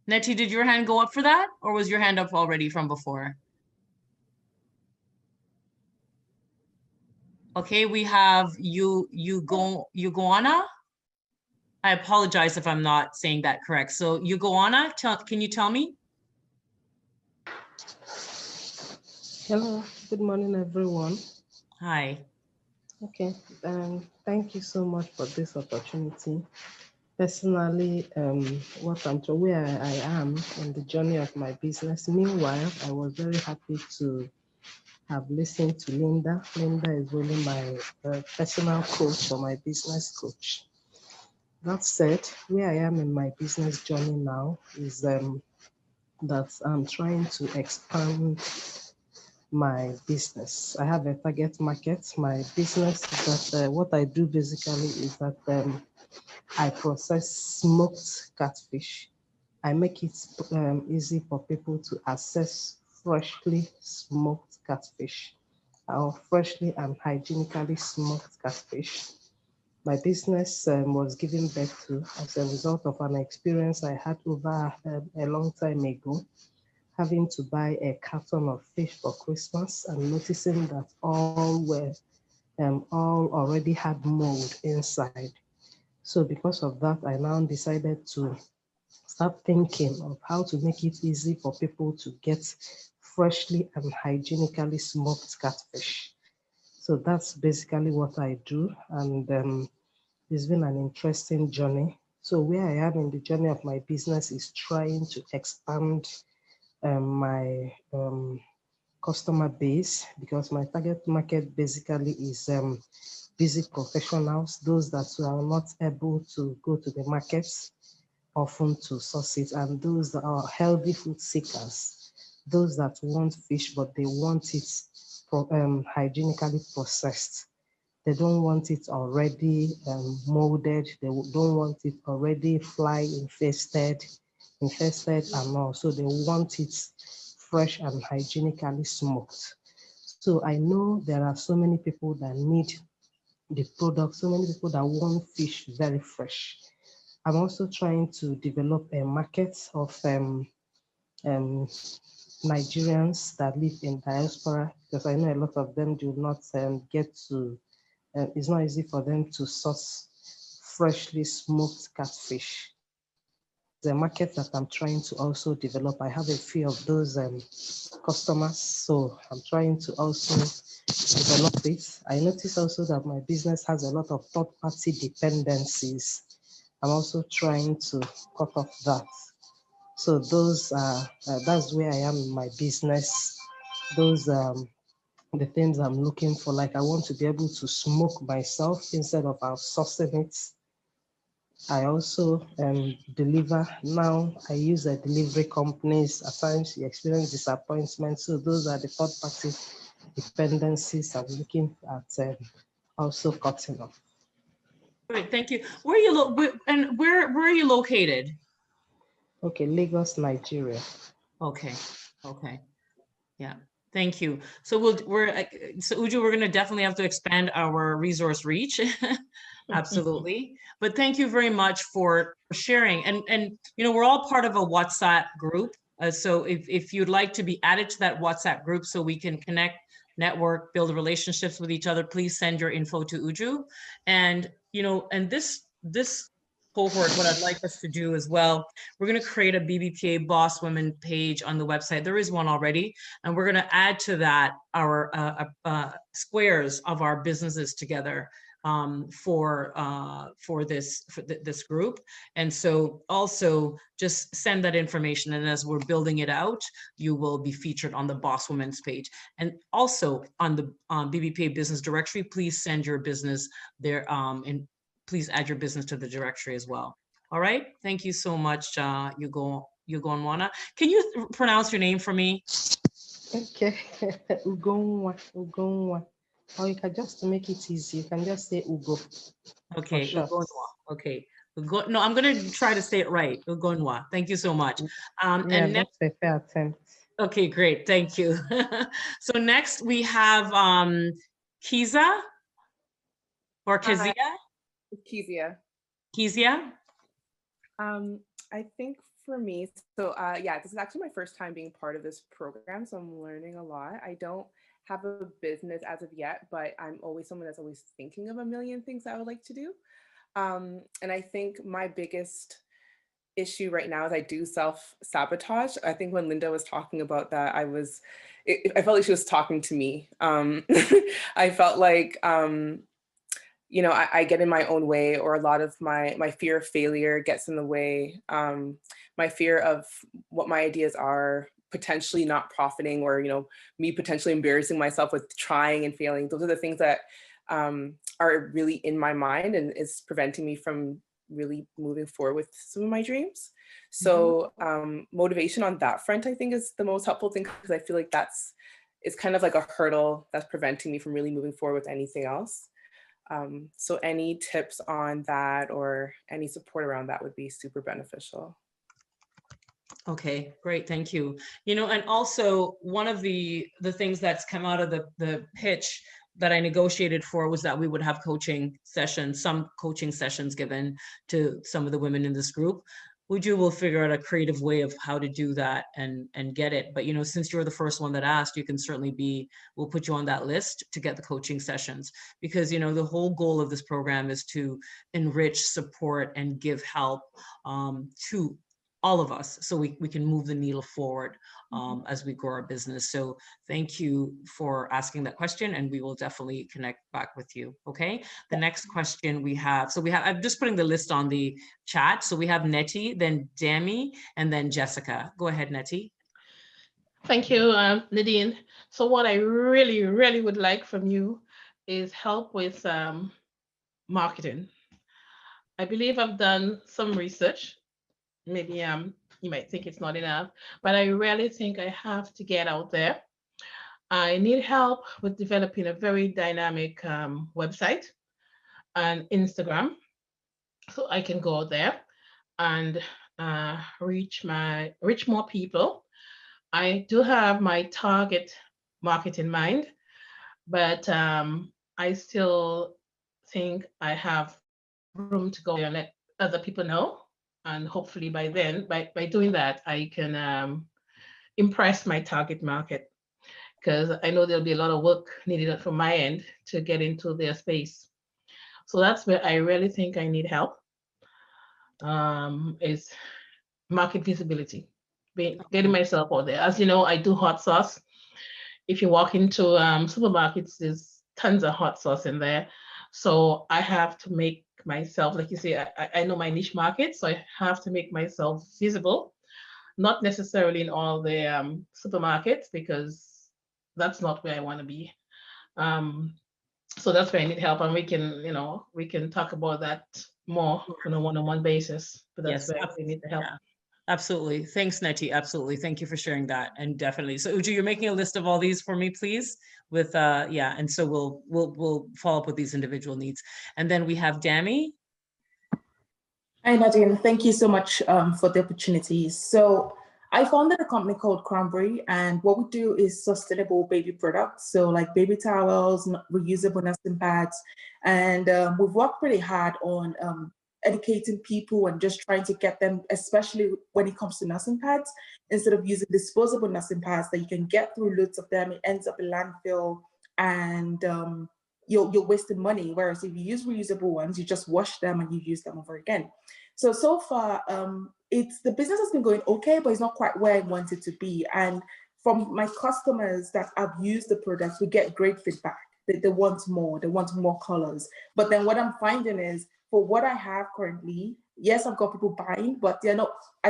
Nettie, did your hand go up for that, or was your hand up already from before? Okay, we have Yugoana. I apologize if I'm not saying that correct. So Yugoana, can you tell me? Hello, good morning, everyone. Hi. Okay, thank you so much for this opportunity. Personally, where I am in the journey of my business. Meanwhile, I was very happy to have listened to Linda. Linda is really my personal coach or my business coach. That said, where I am in my business journey now is that I'm trying to expand my business. I have a target market. My business is that what I do basically is that I process smoked catfish. I make it easy for people to access freshly smoked catfish or freshly and hygienically smoked catfish. My business was given birth to as a result of an experience I had over a long time ago, having to buy a carton of fish for Christmas and noticing that all already had mold inside. So because of that, I now decided to start thinking of how to make it easy for people to get freshly and hygienically smoked catfish. So that's basically what I do. And it's been an interesting journey. So where I am in the journey of my business is trying to expand my customer base, because my target market basically is busy professionals, those that are not able to go to the markets often to source it, and those that are healthy food seekers, those that want fish but they want it hygienically processed. They don't want it already molded. They don't want it already fly infested and all. So they want it fresh and hygienically smoked. So I know there are so many people that need the product, so many people that want fish very fresh. I'm also trying to develop a market of Nigerians that live in diaspora, because I know a lot of them do not get to, it's not easy for them to source freshly smoked catfish. The market that I'm trying to also develop, I have a few of those customers, so I'm trying to also develop this. I notice also that my business has a lot of third-party dependencies. I'm also trying to cut off that. So those are that's where I am in my business. Those the things I'm looking for. Like I want to be able to smoke myself instead of outsourcing it. I also deliver. Now I use a delivery companies. At times you experience disappointment. So those are the third party dependencies I'm looking at also cutting off. Great, thank you. Where are you where are you located? Okay, Lagos, Nigeria. Okay, okay, yeah. Thank you. So so Uju, we're going to definitely have to expand our resource reach. Absolutely. But thank you very much for sharing. And you know, we're all part of a WhatsApp group. So if you'd like to be added to that WhatsApp group so we can connect, network, build relationships with each other, please send your info to Uju. And you know, and this cohort, what I'd like us to do as well, we're going to create a BBPA Boss Women page on the website. There is one already, and we're going to add to that our squares of our businesses together for this group. And so also just send that information, and as we're building it out, you will be featured on the Boss Women's page. And also on the BBPA business directory, please send your business there and please add your business to the directory as well. All right, thank you so much, Ugonwana. Can you pronounce your name for me? Okay, Ugonwa. Or you can just make it easy, you can just say Ugo. Okay, Ugonwa. Okay. No, I'm going to try to say it right. Ugonwa. Thank you so much. Yeah, and next, that's a fair attempt. Okay, great. Thank you. So next we have Kiza or Kezia? Kezia. Kezia? I think for me, so yeah, this is actually my first time being part of this program, so I'm learning a lot. I don't have a business as of yet, but I'm always someone that's always thinking of a million things I would like to do. And I think my biggest issue right now is I do self-sabotage. I think when Linda was talking about that, I felt like she was talking to me. I felt like, you know, I get in my own way, or a lot of my fear of failure gets in the way. My fear of what my ideas are, potentially not profiting, or, you know, me potentially embarrassing myself with trying and failing. Those are the things that are really in my mind and is preventing me from really moving forward with some of my dreams. So motivation on that front, I think, is the most helpful thing, because I feel like it's kind of like a hurdle that's preventing me from really moving forward with anything else. So any tips on that or any support around that would be super beneficial. Okay, great, thank you. You know, and also one of the things that's come out of the pitch that I negotiated for was that we would have coaching sessions, some coaching sessions given to some of the women in this group. Uju will figure out a creative way of how to do that and get it. But, you know, since you're the first one that asked, you can certainly we'll put you on that list to get the coaching sessions, because, you know, the whole goal of this program is to enrich, support, and give help to all of us, so we can move the needle forward as we grow our business. So thank you for asking that question, and we will definitely connect back with you. Okay, the next question we have, I'm just putting the list on the chat. So we have Nettie, then Dami, and then Jessica. Go ahead, Nettie. Thank you, Nadine. So what I really, really would like from you is help with marketing. I believe I've done some research. Maybe you might think it's not enough, but I really think I have to get out there. I need help with developing a very dynamic website and Instagram, so I can go out there and reach more people. I do have my target market in mind, but I still think I have room to go and let other people know. And hopefully by then, by doing that, I can impress my target market, because I know there'll be a lot of work needed from my end to get into their space. So that's where I really think I need help, is market visibility, getting myself out there. As you know, I do hot sauce. If you walk into supermarkets, there's tons of hot sauce in there. So I have to make myself, like you say, I know my niche market, so I have to make myself visible, not necessarily in all the supermarkets, because that's not where I want to be. So that's where I need help, and we can talk about that more on a one-on-one basis, but that's Yes, where we need the help. yeah, absolutely. Thanks, Neti. Absolutely. Thank you for sharing that. And definitely. So Uju, you're making a list of all these for me, please. With yeah, and so we'll follow up with these individual needs. And then we have Dami. Hi, Nadine. Thank you so much for the opportunity. So I founded a company called Cranberry, and what we do is sustainable baby products. So like baby towels, reusable nursing pads, and we've worked really hard on educating people and just trying to get them, especially when it comes to nursing pads, instead of using disposable nursing pads that you can get through loads of them, it ends up in landfill, and you're wasting money. Whereas if you use reusable ones, you just wash them and you use them over again. So far, the business has been going okay, but it's not quite where I want it to be. And from my customers that have used the products, we get great feedback. They want more colors. But then what I'm finding is, for what I have currently, yes, I've got people buying, but they're not, I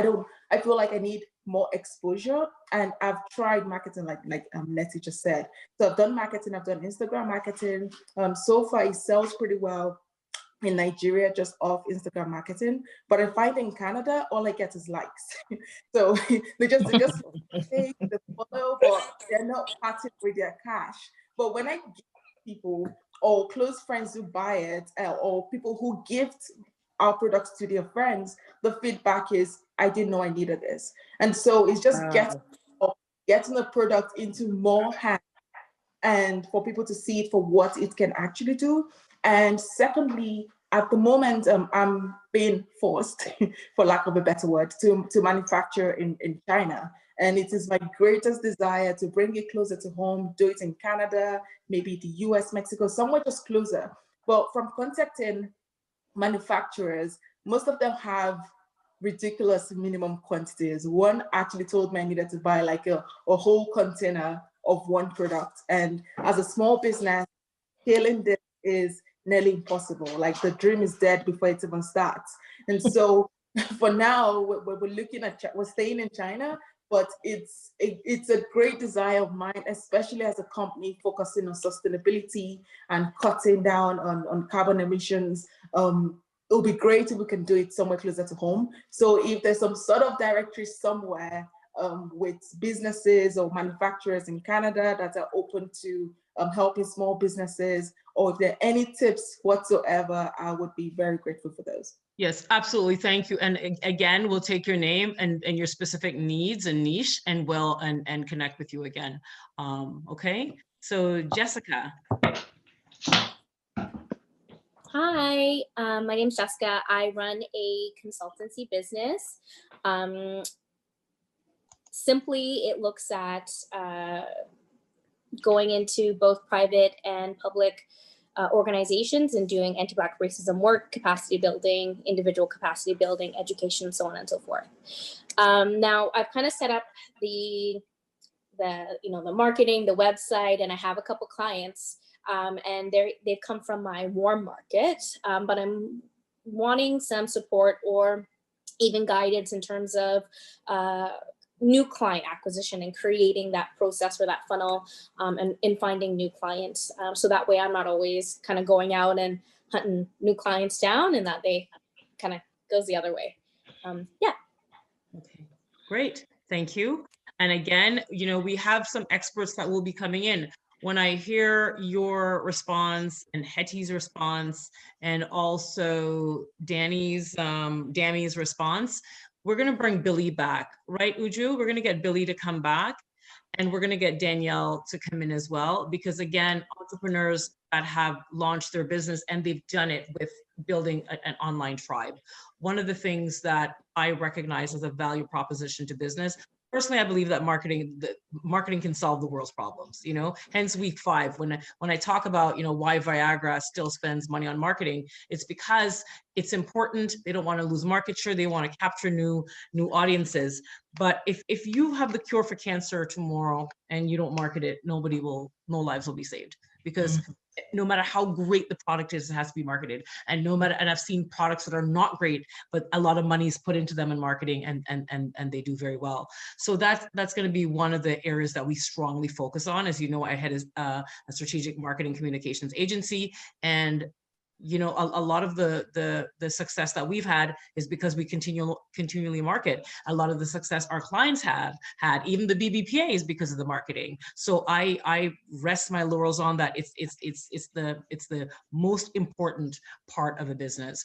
feel like I need more exposure. And I've tried marketing, like Nettie just said. So I've done marketing, I've done Instagram marketing. So far it sells pretty well in Nigeria, just off Instagram marketing. But I find in Canada, all I get is likes. So they just they follow, but they're not parting with their cash. But when I give people or close friends who buy it, or people who gift our products to their friends, the feedback is, I didn't know I needed this. And so it's just getting the product into more hands and for people to see it for what it can actually do. And secondly, at the moment, I'm being forced, for lack of a better word, to manufacture in China. And it is my greatest desire to bring it closer to home, do it in Canada, maybe the US, Mexico, somewhere just closer. But from contacting manufacturers, most of them have ridiculous minimum quantities. One actually told me I needed to buy like a whole container of one product. And as a small business, scaling this is nearly impossible. Like the dream is dead before it even starts. And so for now, we're looking at, we're staying in China, but it's a great desire of mine, especially as a company focusing on sustainability and cutting down on carbon emissions. It'll be great if we can do it somewhere closer to home. So if there's some sort of directory somewhere with businesses or manufacturers in Canada that are open to helping small businesses, or if there are any tips whatsoever, I would be very grateful for those. Yes, absolutely. Thank you. And again, we'll take your name and your specific needs and niche, and we'll and connect with you again. Okay. So Jessica. Hi, my name's Jessica. I run a consultancy business. Simply, it looks at going into both private and public organizations and doing anti-Black racism work, capacity building, individual capacity building, education, so on and so forth. Now, I've kind of set up the marketing, the website, and I have a couple clients, and they've come from my warm market, but I'm wanting some support or even guidance in terms of new client acquisition and creating that process for that funnel, and in finding new clients. So that way I'm not always kind of going out and hunting new clients down, and that they kind of goes the other way. Yeah. Okay, great. Thank you. And again, we have some experts that will be coming in. When I hear your response and Hetty's response and also Dami's response, we're going to bring Billy back, right, Uju? We're going to get Billy to come back, and we're going to get Danielle to come in as well, because again, entrepreneurs that have launched their business and they've done it with building an online tribe. One of the things that I recognize as a value proposition to business, personally, I believe that marketing can solve the world's problems, hence week 5. When I talk about, why Viagra still spends money on marketing, it's because it's important. They don't want to lose market share. They want to capture new audiences. But if you have the cure for cancer tomorrow and you don't market it, no lives will be saved, because no matter how great the product is, it has to be marketed. And I've seen products that are not great, but a lot of money is put into them in marketing, and they do very well. So that's going to be one of the areas that we strongly focus on. As you know, I head a strategic marketing communications agency, and you know, a lot of the success that we've had is because we continually market. A lot of the success our clients have had, even the BBPA, is because of the marketing. So I rest my laurels on that. It's the most important part of a business,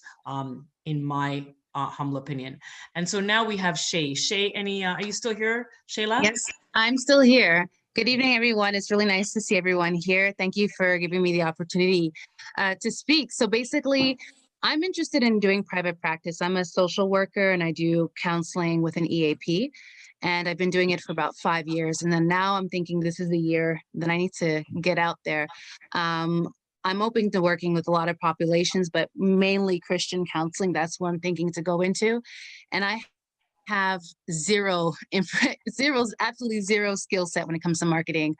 in my humble opinion. And so now we have Shay. Shay, are you still here, Shayla? Yes, I'm still here. Good evening, everyone. It's really nice to see everyone here. Thank you for giving me the opportunity to speak. So basically, I'm interested in doing private practice. I'm a social worker and I do counseling with an EAP. And I've been doing it for about 5 years. And then now I'm thinking this is the year that I need to get out there. I'm open to working with a lot of populations, but mainly Christian counseling. That's what I'm thinking to go into. And I have absolutely zero skill set when it comes to marketing.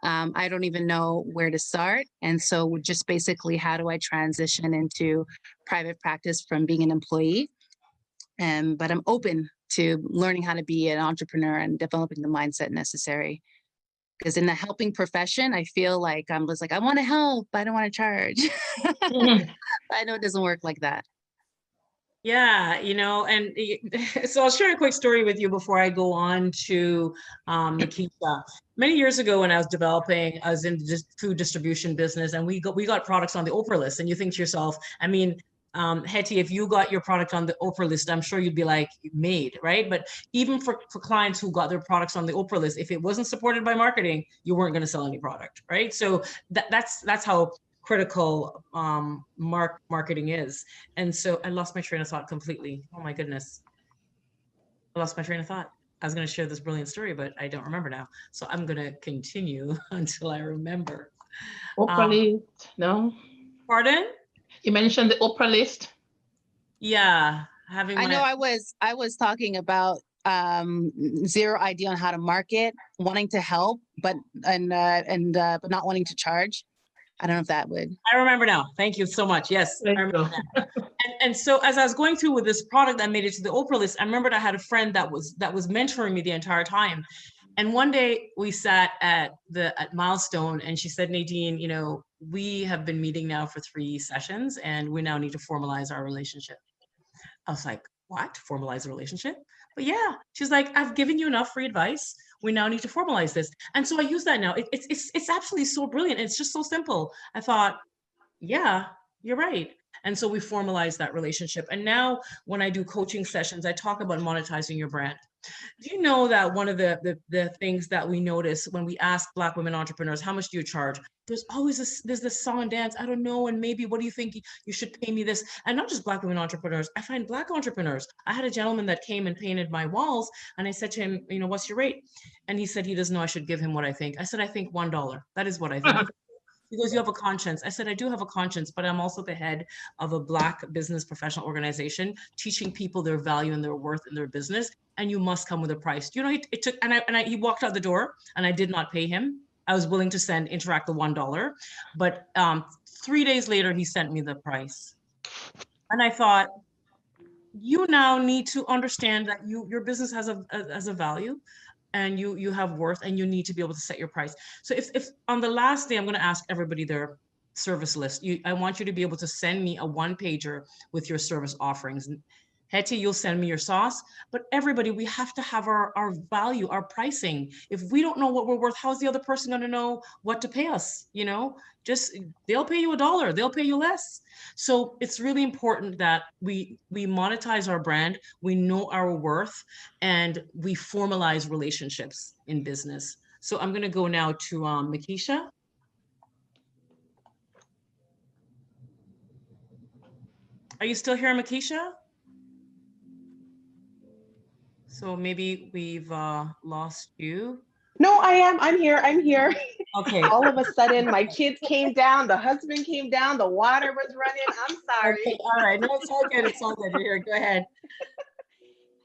I don't even know where to start. And so just basically, how do I transition into private practice from being an employee? But I'm open to learning how to be an entrepreneur and developing the mindset necessary. Because in the helping profession, I feel like I'm just like, I want to help, but I don't want to charge. I know it doesn't work like that. Yeah, you know, and so I'll share a quick story with you before I go on to Makisha. Many years ago, when I was in the food distribution business, and we got products on the Oprah list, and you think to yourself, I mean, Hetty, if you got your product on the Oprah list, I'm sure you'd be like made, right? But even for clients who got their products on the Oprah list, if it wasn't supported by marketing, you weren't going to sell any product, right? So that's how critical marketing is. And so I lost my train of thought completely. Oh my goodness. I lost my train of thought. I was going to share this brilliant story, but I don't remember now. So I'm going to continue until I remember. Oprah list, no? Pardon? You mentioned the Oprah list. Yeah. I know I was talking about zero idea on how to market, wanting to help, but not wanting to charge. I don't know if that would. I remember now. Thank you so much. Yes, I remember that. And so as I was going through with this product that made it to the Oprah list, I remembered I had a friend that was mentoring me the entire time. And one day we sat at Milestone, and she said, Nadine, you know, we have been meeting now for 3 sessions, and we now need to formalize our relationship. I was like, what? Formalize a relationship? But yeah, she's like, I've given you enough free advice. We now need to formalize this. And so I use that now. It's absolutely so brilliant. It's just so simple. I thought, yeah, you're right. And so we formalized that relationship. And now when I do coaching sessions, I talk about monetizing your brand. Do you know that one of the things that we notice when we ask Black women entrepreneurs, how much do you charge? There's always there's this song and dance. I don't know. And maybe, what do you think? You should pay me this. And not just Black women entrepreneurs. I find Black entrepreneurs. I had a gentleman that came and painted my walls, and I said to him, you know, what's your rate? And he said he doesn't know I should give him what I think. I said, I think $1. That is what I think. He goes, you have a conscience. I said, I do have a conscience, but I'm also the head of a Black business professional organization, teaching people their value and their worth in their business. And you must come with a price. You know, it took, he walked out the door, and I did not pay him. I was willing to interact the $1, but 3 days later, he sent me the price. And I thought, you now need to understand that your business has a value, and you have worth, and you need to be able to set your price. So if on the last day, I'm going to ask everybody their service list. I want you to be able to send me a 1-pager with your service offerings. Hetty, you'll send me your sauce, but everybody, we have to have our value, our pricing. If we don't know what we're worth, how's the other person going to know what to pay us? You know, they'll pay you $1, they'll pay you less. So it's really important that we monetize our brand, we know our worth, and we formalize relationships in business. So I'm going to go now to Makisha. Are you still here, Makisha? So maybe we've lost you. No, I am. I'm here. I'm here. Okay. All of a sudden, my kids came down. The husband came down. The water was running. I'm sorry. Okay. All right. No, it's all good. It's all good. You're here. Go ahead.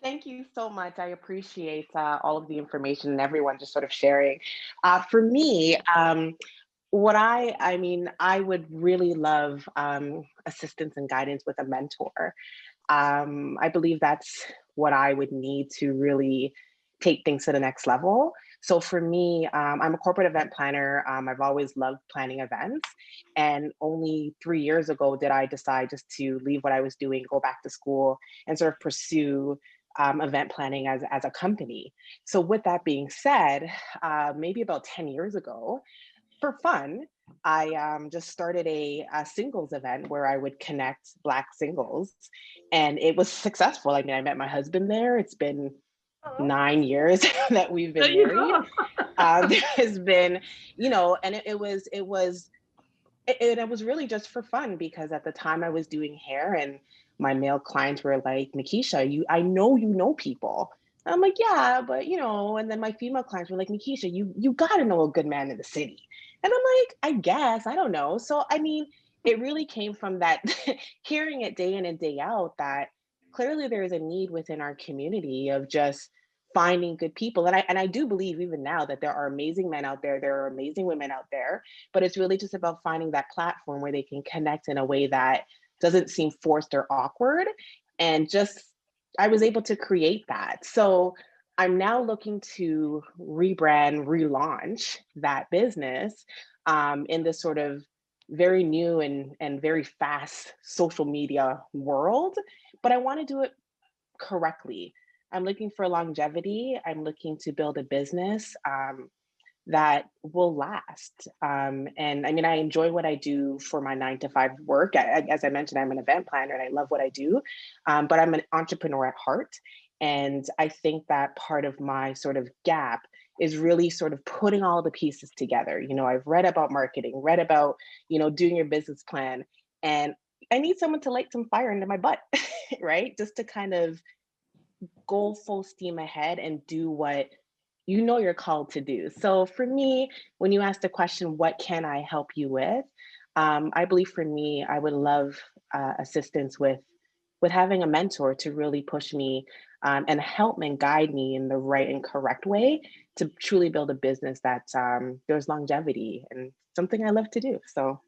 Thank you so much. I appreciate all of the information and everyone just sort of sharing. For me, what I would really love assistance and guidance with a mentor. I believe that's what I would need to really take things to the next level. So for me, I'm a corporate event planner. I've always loved planning events. And only 3 years ago did I decide just to leave what I was doing, go back to school, and sort of pursue event planning as a company. So with that being said, maybe about 10 years ago, for fun, I just started a singles event where I would connect Black singles, and it was successful. I mean, I met my husband there. It's been 9 years that we've There been you married. go. There has been, and it was really just for fun, because at the time I was doing hair and my male clients were like, Nikisha, I know you know people. And I'm like, yeah, but and then my female clients were like, Nikisha, you gotta know a good man in the city. And I'm like, I guess, I don't know. So I mean, it really came from that hearing it day in and day out that clearly there is a need within our community of just finding good people. And I do believe even now that there are amazing men out there are amazing women out there, but it's really just about finding that platform where they can connect in a way that doesn't seem forced or awkward. And just, I was able to create that. So I'm now looking to rebrand, relaunch that business in this sort of very new and very fast social media world, but I want to do it correctly. I'm looking for longevity. I'm looking to build a business that will last. And I mean, I enjoy what I do for my 9 to 5 work. As I mentioned, I'm an event planner and I love what I do, but I'm an entrepreneur at heart. And I think that part of my sort of gap is really sort of putting all the pieces together. I've read about marketing, read about, doing your business plan, and I need someone to light some fire into my butt, right? Just to kind of go full steam ahead and do what you're called to do. So for me, when you ask the question, what can I help you with? I believe for me, I would love assistance with having a mentor to really push me and help and guide me in the right and correct way to truly build a business that there's longevity and something I love to do. So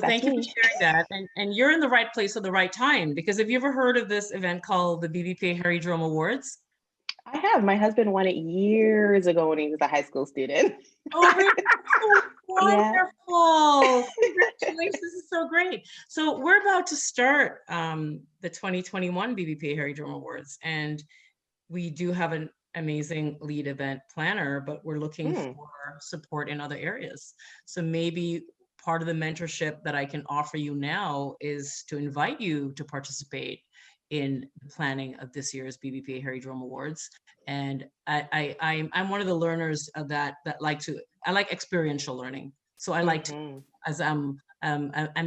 thank you for sharing that. And you're in the right place at the right time, because have you ever heard of this event called the BBPA Harry Drum Awards? I have. My husband won it years ago when he was a high school student. Oh, really? Oh, wonderful. Congratulations. This is so great. So we're about to start the 2021 BBPA Harry Drum Awards, and we do have an amazing lead event planner, but we're looking for support in other areas. So maybe part of the mentorship that I can offer you now is to invite you to participate in the planning of this year's BBPA Harry Drum Awards. And I'm one of the learners of that I like experiential learning. So I like to, as I'm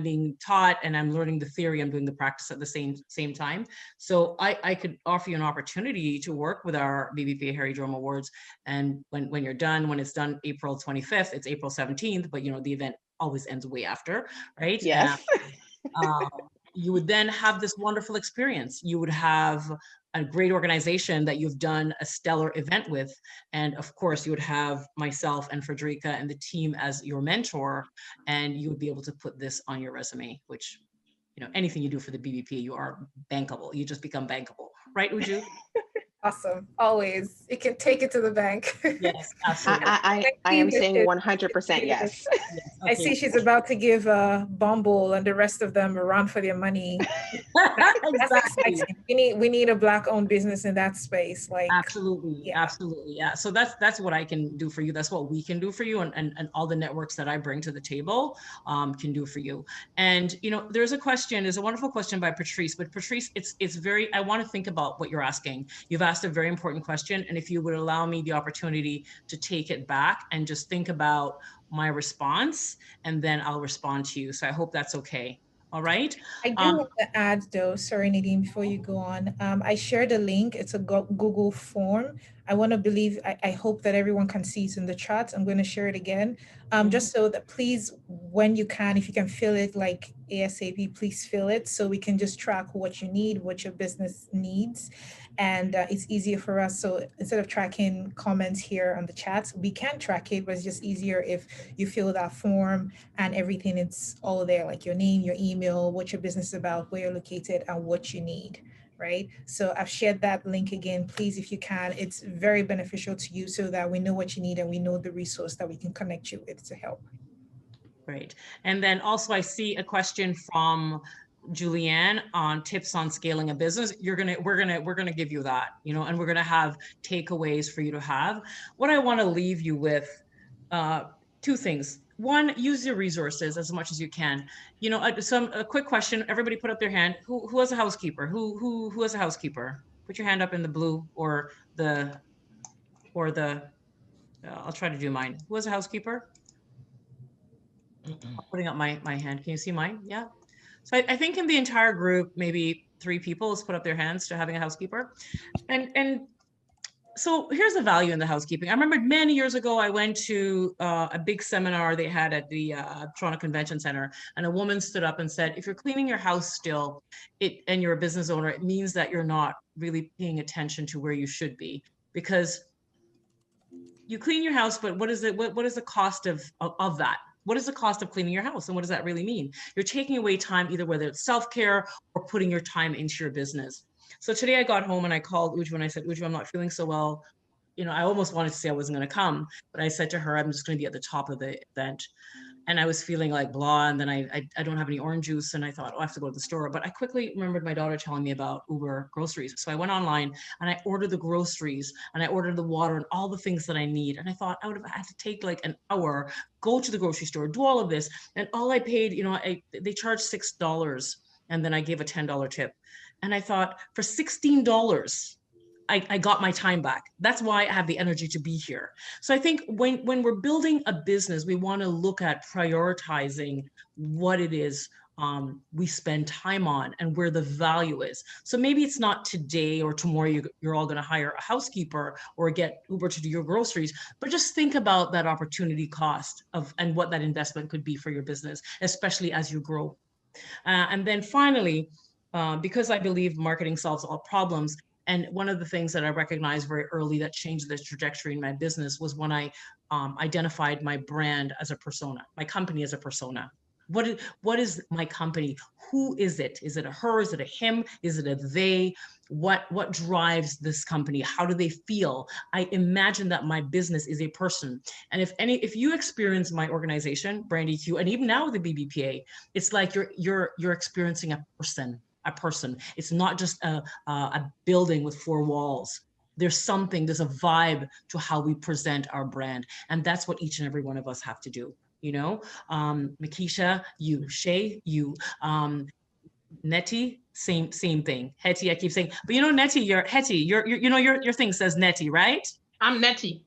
being taught and I'm learning the theory, I'm doing the practice at the same time. So I could offer you an opportunity to work with our BBPA Harry Drum Awards. And when you're done, when it's done April 25th, it's April 17th, but the event always ends way after, right? Yes. You would then have this wonderful experience. You would have a great organization that you've done a stellar event with. And of course, you would have myself and Frederica and the team as your mentor, and you would be able to put this on your resume, which, anything you do for the BBPA, you are bankable. You just become bankable, right, Uju? Awesome. Always. You can take it to the bank. Yes, absolutely. I am saying 100% yes. I see she's about to give Bumble and the rest of them a run for their money. That's exciting. We need a Black-owned business in that space. Absolutely. Yeah. So that's what I can do for you. That's what we can do for you, and all the networks that I bring to the table can do for you. And there's a wonderful question by Patrice, but Patrice, I want to think about what you're asking. You've asked a very important question, and if you would allow me the opportunity to take it back and just think about my response, and then I'll respond to you. So I hope that's okay. All right. I do want to add though, sorry Nadine, before you go on, I shared a link. It's a Google form. I hope that everyone can see it in the chat. I'm going to share it again, just so that please, when you can, if you can fill it like ASAP, please fill it so we can just track what you need, what your business needs. And it's easier for us. So instead of tracking comments here on the chat, we can track it, but it's just easier if you fill that form and everything, it's all there, like your name, your email, what your business is about, where you're located, and what you need. right? So I've shared that link again. Please, if you can, it's very beneficial to you so that we know what you need and we know the resource that we can connect you with to help. Great. And then also I see a question from Julianne on tips on scaling a business. We're gonna give you that, you know, and we're gonna have takeaways for you to have. What I want to leave you with, two things. One, use your resources as much as you can. You know, a quick question. Everybody put up their hand. Who has a housekeeper? Who has a housekeeper? Put your hand up in the blue or the I'll try to do mine. Who has a housekeeper? I'm putting up my hand. Can you see mine? Yeah. So I think in the entire group, maybe 3 people has put up their hands to having a housekeeper. And so here's the value in the housekeeping. I remember many years ago, I went to a big seminar they had at the Toronto Convention Center, and a woman stood up and said, if you're cleaning your house still, and you're a business owner, it means that you're not really paying attention to where you should be, because you clean your house, but what is it? What is the cost of that? What is the cost of cleaning your house? And what does that really mean? You're taking away time, either whether it's self-care or putting your time into your business. So today I got home and I called Uju and I said, Uju, I'm not feeling so well. You know, I almost wanted to say I wasn't going to come, but I said to her, I'm just going to be at the top of the event. And I was feeling like blah, and then I don't have any orange juice, and I thought, oh, I have to go to the store. But I quickly remembered my daughter telling me about Uber groceries. So I went online and I ordered the groceries and I ordered the water and all the things that I need. And I thought I would have had to take like an hour, go to the grocery store, do all of this. And all I paid, you know, they charged $6, and then I gave a $10 tip. And I thought, for $16, I got my time back. That's why I have the energy to be here. So I think when we're building a business, we want to look at prioritizing what it is we spend time on and where the value is. So maybe it's not today or tomorrow you're all going to hire a housekeeper or get Uber to do your groceries, but just think about that opportunity cost and what that investment could be for your business, especially as you grow. And then finally, because I believe marketing solves all problems, and one of the things that I recognized very early that changed the trajectory in my business was when I identified my brand as a persona, my company as a persona. What is my company? Who is it? Is it a her? Is it a him? Is it a they? What drives this company? How do they feel? I imagine that my business is a person. And if you experience my organization, Brand EQ, and even now the BBPA, it's like you're experiencing a person. It's not just a building with 4 walls. There's a vibe to how we present our brand. And that's what each and every one of us have to do. You know, Makisha, you, Shay, you, Nettie, same thing. Hetty, I keep saying, but you know, Nettie, your thing says Nettie, right? I'm Nettie.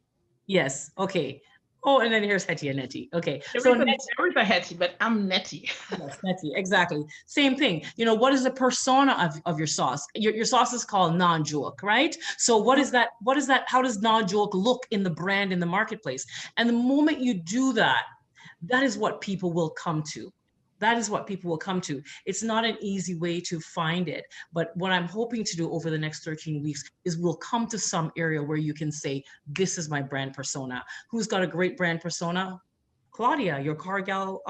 Yes. Okay. Oh, and then here's Hetty and Nettie. Okay. There is a Hetty, but I'm Nettie. Yes, Nettie, exactly. Same thing. You know, what is the persona of your sauce? Your sauce is called non-joke, right? So what is that? How does non-joke look in the brand in the marketplace? And the moment you do that, that is what people will come to. That is what people will come to. It's not an easy way to find it, but what I'm hoping to do over the next 13 weeks is we'll come to some area where you can say, this is my brand persona. Who's got a great brand persona? Claudia, your car gal,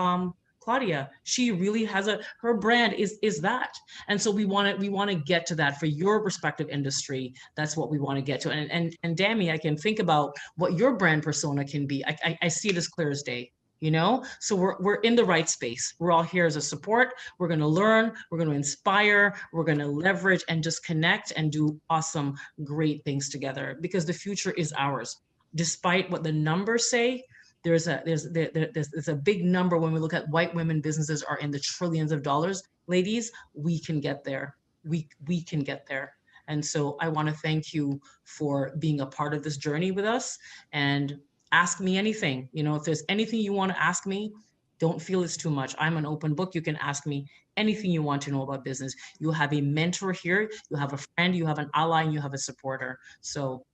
Claudia. She really has her brand is that. And so we want to get to that for your respective industry. That's what we want to get to. And Dami, I can think about what your brand persona can be. I see it as clear as day. You know, so we're in the right space. We're all here as a support. We're going to learn, we're going to inspire, we're going to leverage and just connect and do awesome, great things together, because the future is ours. Despite what the numbers say, there's a big number when we look at white women businesses are in the trillions of dollars. Ladies, we can get there. We can get there. And so I want to thank you for being a part of this journey with us, and ask me anything. You know, if there's anything you want to ask me, don't feel it's too much. I'm an open book. You can ask me anything you want to know about business. You have a mentor here, you have a friend, you have an ally, and you have a supporter. So,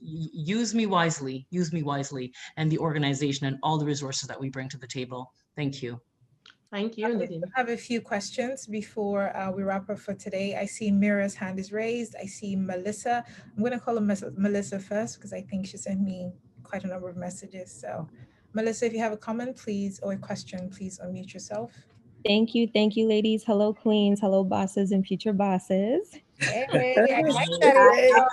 use me wisely, and the organization and all the resources that we bring to the table. Thank you. Thank you. I have a few questions before we wrap up for today. I see Mira's hand is raised. I see Melissa. I'm going to call her Melissa first because I think she sent me quite a number of messages. So Melissa, if you have a comment, please, or a question, please unmute yourself. Thank you, ladies. Hello, queens. Hello, bosses and future bosses. Hey, I like that.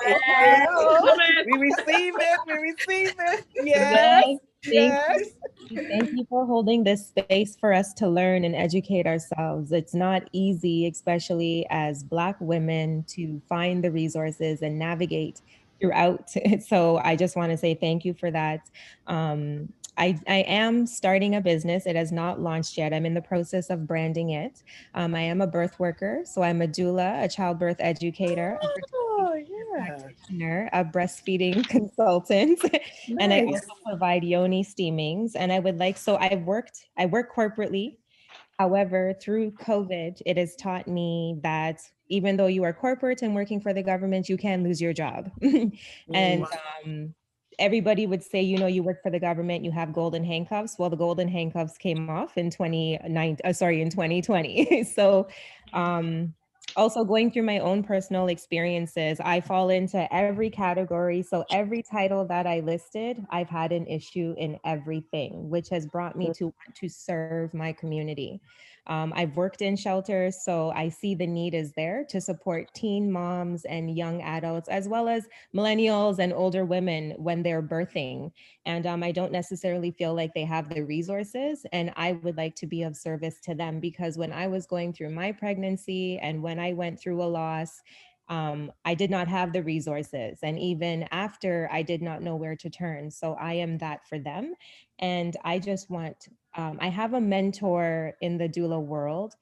We receive it. We receive it. Yes. Yes, Yes. thank you for holding this space for us to learn and educate ourselves. It's not easy, especially as Black women, to find the resources and navigate throughout. So I just want to say thank you for that. I am starting a business. It has not launched yet. I'm in the process of branding it. I am a birth worker, so I'm a doula, a childbirth educator, a practitioner, a breastfeeding consultant, and I also provide yoni steamings. And I would like, so I work corporately. However, through COVID, it has taught me that even though you are corporate and working for the government, you can lose your job. And everybody would say, you know, you work for the government, you have golden handcuffs. Well, the golden handcuffs came off in 2020. So also going through my own personal experiences, I fall into every category. So every title that I listed, I've had an issue in everything, which has brought me to want to serve my community. I've worked in shelters, so I see the need is there to support teen moms and young adults, as well as millennials and older women when they're birthing. And I don't necessarily feel like they have the resources, and I would like to be of service to them, because when I was going through my pregnancy and when I went through a loss, I did not have the resources. And even after, I did not know where to turn. So I am that for them. And I just want, I have a mentor in the doula world.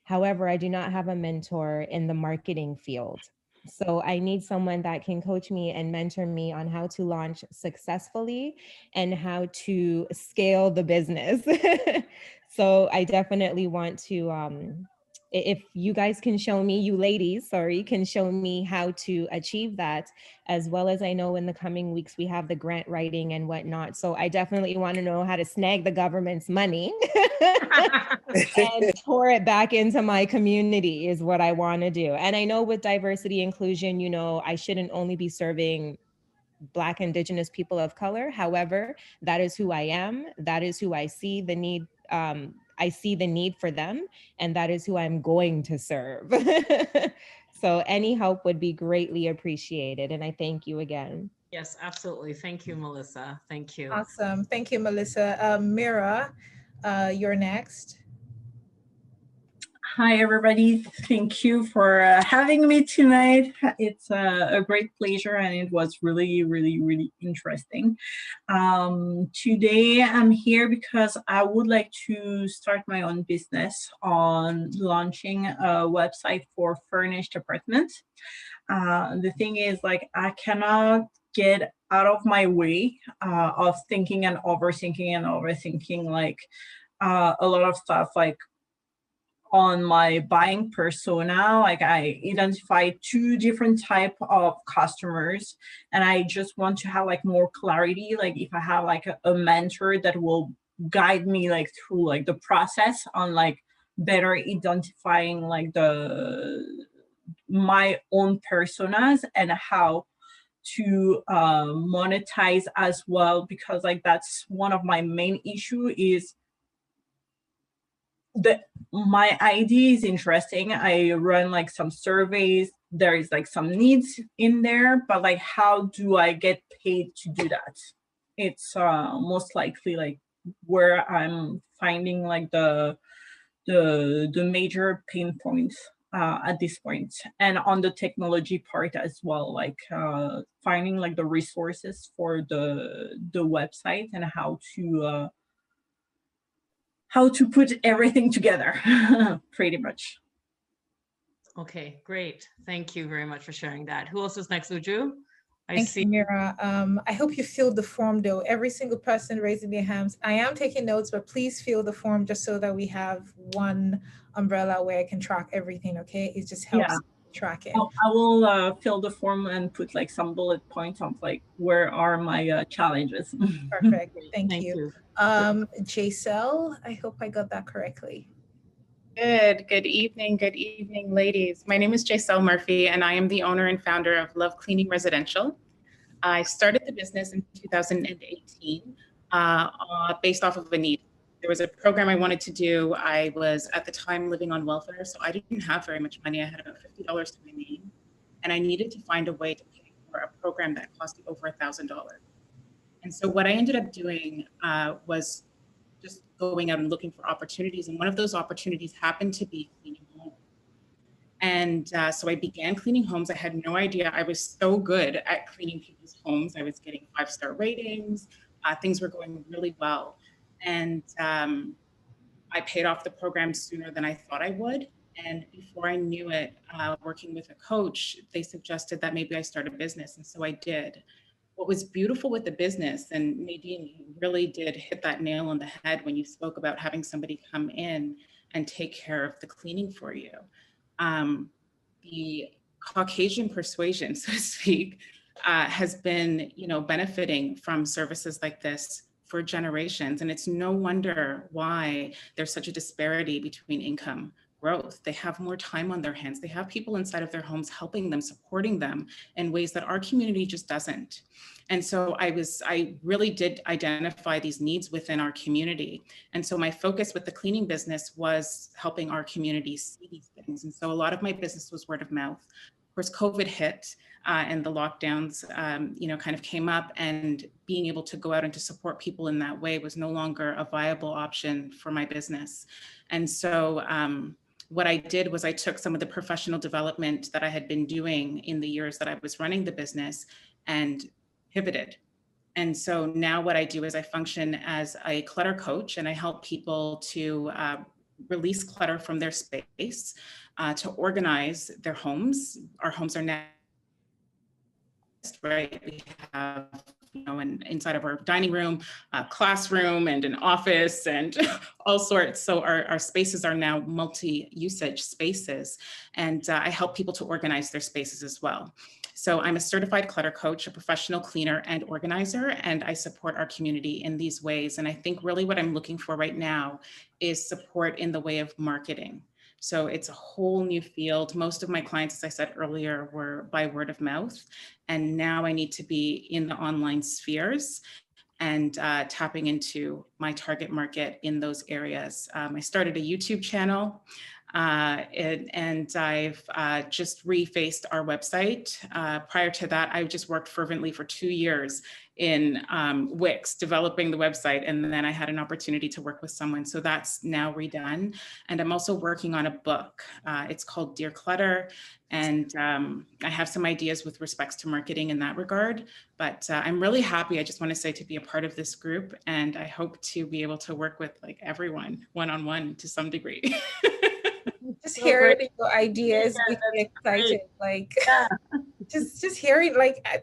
However, I do not have a mentor in the marketing field. So I need someone that can coach me and mentor me on how to launch successfully and how to scale the business. So I definitely want to, if you guys can show me, you ladies, sorry, can show me how to achieve that, as well as I know in the coming weeks, we have the grant writing and whatnot. So I definitely want to know how to snag the government's money and pour it back into my community is what I want to do. And I know with diversity inclusion, you know, I shouldn't only be serving Black, Indigenous people of color. However, that is who I am. That is who I see the need. I see the need for them, and that is who I'm going to serve. So any help would be greatly appreciated. And I thank you again. Yes, absolutely. Thank you, Melissa. Thank you. Awesome. Thank you, Melissa. Mira, you're next. Hi, everybody. Thank you for having me tonight. It's a great pleasure, and it was really, really, really interesting. Today, I'm here because I would like to start my own business on launching a website for furnished apartments. The thing is, like, I cannot get out of my way of thinking and overthinking, like a lot of stuff, like on my buying persona. Like, I identify 2 different type of customers, and I just want to have like more clarity. Like, if I have like a mentor that will guide me like through like the process on like better identifying like my own personas and how to monetize as well, because like that's one of my main issue is my idea is interesting. I run like some surveys. There is like some needs in there, but like, how do I get paid to do that? It's most likely like where I'm finding like the major pain points at this point. And on the technology part as well, like finding like the resources for the website and how to put everything together, pretty much. Okay, great. Thank you very much for sharing that. Who else is next, Uju? Thank you, Mira. I hope you filled the form though. Every single person raising their hands. I am taking notes, but please fill the form just so that we have one umbrella where I can track everything, okay? It just helps track it. I will fill the form and put like some bullet points of like, where are my challenges? Perfect, thank you. Jaisel, I hope I got that correctly. Good evening, ladies. My name is Jaisel Murphy, and I am the owner and founder of Love Cleaning Residential. I started the business in 2018 based off of a need. there was a program I wanted to do. I was at the time living on welfare, so I didn't have very much money. I had about $50 to my name, and I needed to find a way to pay for a program that cost over $1,000. And so what I ended up doing was just going out and looking for opportunities. And one of those opportunities happened to be cleaning homes. And so I began cleaning homes. I had no idea I was so good at cleaning people's homes. I was getting 5-star ratings. Things were going really well. And I paid off the program sooner than I thought I would. And before I knew it, working with a coach, they suggested that maybe I start a business. And so I did. What was beautiful with the business, and Nadine, you really did hit that nail on the head when you spoke about having somebody come in and take care of the cleaning for you. The Caucasian persuasion, so to speak, has been, benefiting from services like this for generations. And it's no wonder why there's such a disparity between income growth. They have more time on their hands. They have people inside of their homes helping them, supporting them in ways that our community just doesn't. And so I really did identify these needs within our community. And so my focus with the cleaning business was helping our community see these things. And so a lot of my business was word of mouth. Of course, COVID hit and the lockdowns, kind of came up, and being able to go out and to support people in that way was no longer a viable option for my business. And so what I did was I took some of the professional development that I had been doing in the years that I was running the business and pivoted. And so now what I do is I function as a clutter coach, and I help people to release clutter from their space, to organize their homes. Our homes are now, right? We have, inside of our dining room, a classroom, and an office, and all sorts. So our spaces are now multi-usage spaces, and I help people to organize their spaces as well. So I'm a certified clutter coach, a professional cleaner and organizer, and I support our community in these ways. And I think really what I'm looking for right now is support in the way of marketing. So it's a whole new field. Most of my clients, as I said earlier, were by word of mouth. And now I need to be in the online spheres and tapping into my target market in those areas. I started a YouTube channel, and I've just refaced our website. Prior to that, I just worked fervently for 2 years in Wix, developing the website, and then I had an opportunity to work with someone. So that's now redone. And I'm also working on a book. It's called Dear Clutter. And I have some ideas with respects to marketing in that regard, but I'm really happy, I just want to say, to be a part of this group. And I hope to be able to work with everyone one-on-one to some degree. Just hearing your ideas makes me excited. Just hearing,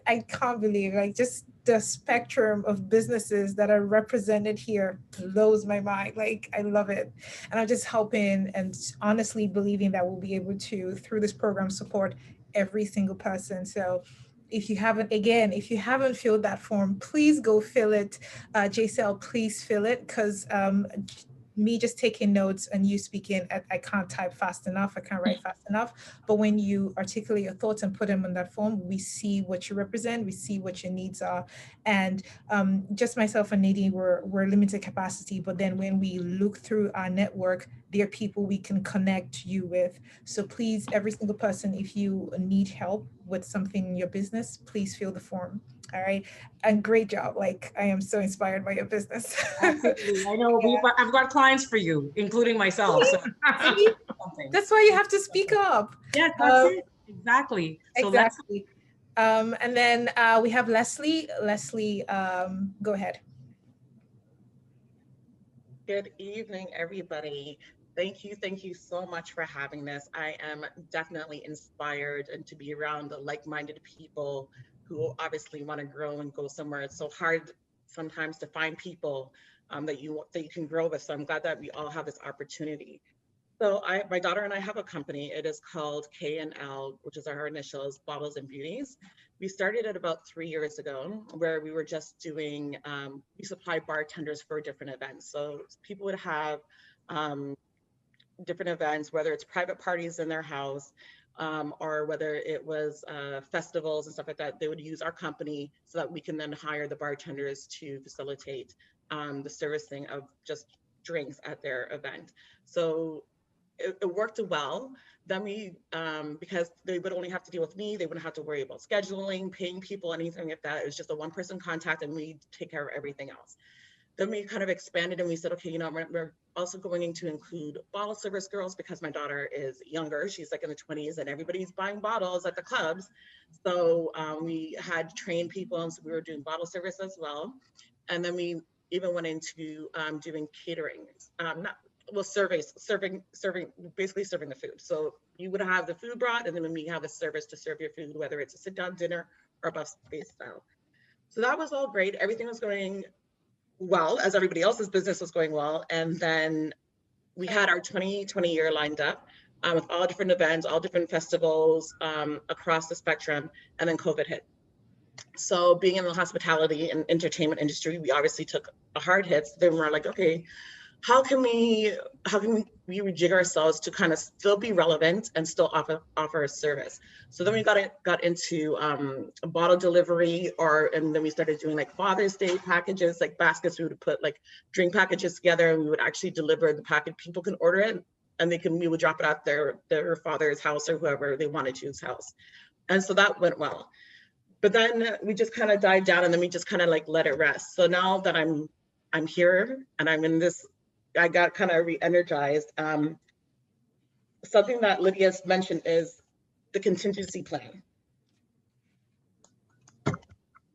I can't believe, just the spectrum of businesses that are represented here blows my mind. I love it. And I'm just hoping and honestly believing that we'll be able to, through this program, support every single person. So if you haven't filled that form, please go fill it. JCL, please fill it, because me just taking notes and you speaking, I can't type fast enough, I can't write fast enough. But when you articulate your thoughts and put them in that form, we see what you represent, we see what your needs are. And just myself and Nadine, we're limited capacity, but then when we look through our network, there are people we can connect you with. So please, every single person, if you need help with something in your business, please fill the form. All right. And great job. I am so inspired by your business. Absolutely. I know. Yeah. I've got clients for you, including myself. So. That's why you have to speak up. Yeah, that's it. Exactly. So exactly. And then we have Leslie. Leslie, go ahead. Good evening, everybody. Thank you so much for having this. I am definitely inspired and to be around the like-minded people who obviously want to grow and go somewhere. It's so hard sometimes to find people that you can grow with. So I'm glad that we all have this opportunity. So my daughter and I have a company. It is called K&L, which is our initials, Baubles and Beauties. We started it about 3 years ago, where we were just doing, we supply bartenders for different events. So people would have different events, whether it's private parties in their house, or whether it was festivals and stuff like that. They would use our company so that we can then hire the bartenders to facilitate the servicing of just drinks at their event. So it worked well. Then we, because they would only have to deal with me, they wouldn't have to worry about scheduling, paying people, anything like that. It was just a one-person contact, and we take care of everything else. Then we kind of expanded and we said, okay, you know, we're also going to include bottle service girls because my daughter is younger. She's like in the 20s and everybody's buying bottles at the clubs. So we had trained people, and so we were doing bottle service as well. And then we even went into doing catering, not well, basically serving the food. So you would have the food brought, and then we have a service to serve your food, whether it's a sit-down dinner or buffet style. So that was all great. Everything was going well, as everybody else's business was going well. And then we had our 2020 year lined up with all different events, all different festivals across the spectrum, and then COVID hit. So being in the hospitality and entertainment industry, we obviously took a hard hit. Then we're like, okay, how can we rejig ourselves to kind of still be relevant and still offer a service? So then we got into a bottle delivery, and then we started doing like Father's Day packages, like baskets. We would put like drink packages together, and we would actually deliver the package. People can order it, and we would drop it at their father's house or whoever they wanted to's house. And so that went well. But then we just kind of died down, and then we just kind of like let it rest. So now that I'm here and I'm in this, I got kind of re-energized. Something that Lydia's mentioned is the contingency plan.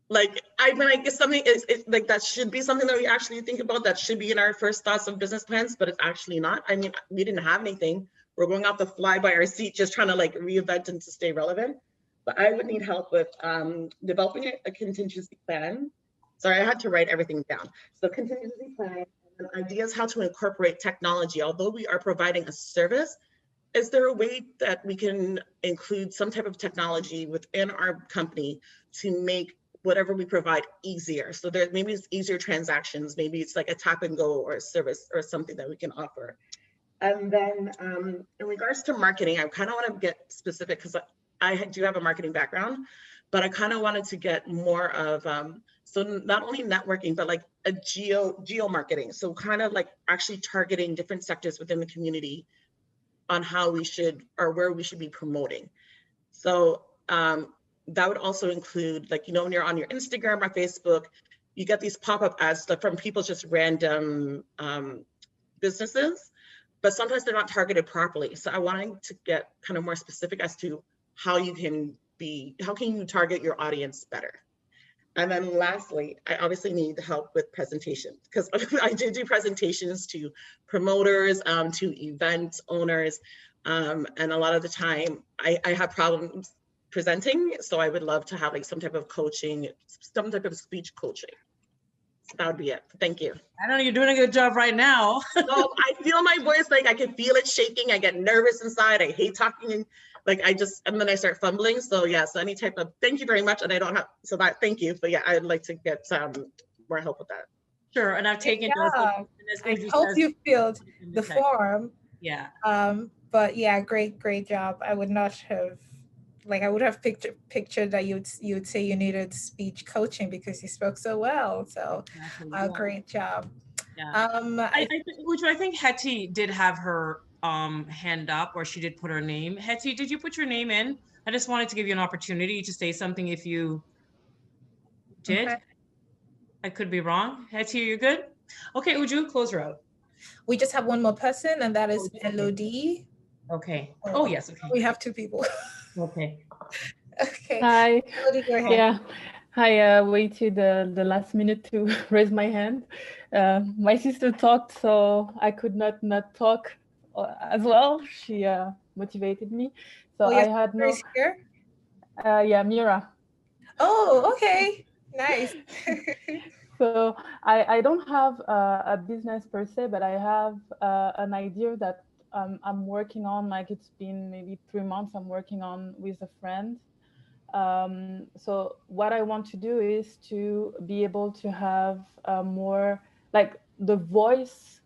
Like, I mean, I guess something is like that should be something that we actually think about. That should be in our first thoughts of business plans, but it's actually not. I mean, we didn't have anything. We're going off the fly by our seat, just trying to like reinvent and to stay relevant. But I would need help with developing a contingency plan. Sorry, I had to write everything down. So contingency plan, and ideas how to incorporate technology. Although we are providing a service, is there a way that we can include some type of technology within our company to make whatever we provide easier? So there, maybe it's easier transactions, maybe it's like a tap and go or a service or something that we can offer. And then in regards to marketing, I kind of want to get specific because I do have a marketing background, but I kind of wanted to get more of, so not only networking, but like a geo marketing. So kind of like actually targeting different sectors within the community on how we should, or where we should be promoting. So that would also include, like, you know, when you're on your Instagram or Facebook, you get these pop-up ads like from people's just random businesses, but sometimes they're not targeted properly. So I wanted to get kind of more specific as to how can you target your audience better? And then lastly, I obviously need help with presentations because I do presentations to promoters, to event owners. And a lot of the time I have problems presenting. So I would love to have like some type of coaching, some type of speech coaching. So that would be it. Thank you. I know you're doing a good job right now. So I feel my voice, like I can feel it shaking. I get nervous inside. I hate talking. Like and then I start fumbling. So yeah, so any type of, thank you very much. And I don't have, so that, thank you. But yeah, I'd like to get more help with that. Sure, and I've taken notes. I hope you filled the form. Yeah. But yeah, great job. I would not have, like, I would have pictured that you'd say you needed speech coaching because you spoke so well. So great job. Yeah. I think Hetty did have her hand up, or she did put her name. Hetty, did you put your name in? I just wanted to give you an opportunity to say something if you did. Okay. I could be wrong. Hetty, are you good? Okay, Uju, close her out. We just have one more person, and that is Elodie. Okay. Oh, yes. Okay. We have two people. Okay. Okay. Hi. Elodie, go ahead. Yeah. I waited the last minute to raise my hand. My sister talked, so I could not talk as well. She motivated me. So I had no. Here? Yeah, Mira. Oh, okay. Nice. So I don't have a business per se, but I have an idea that I'm working on. Like, it's been maybe 3 months I'm working on with a friend. So what I want to do is to be able to have more like the voice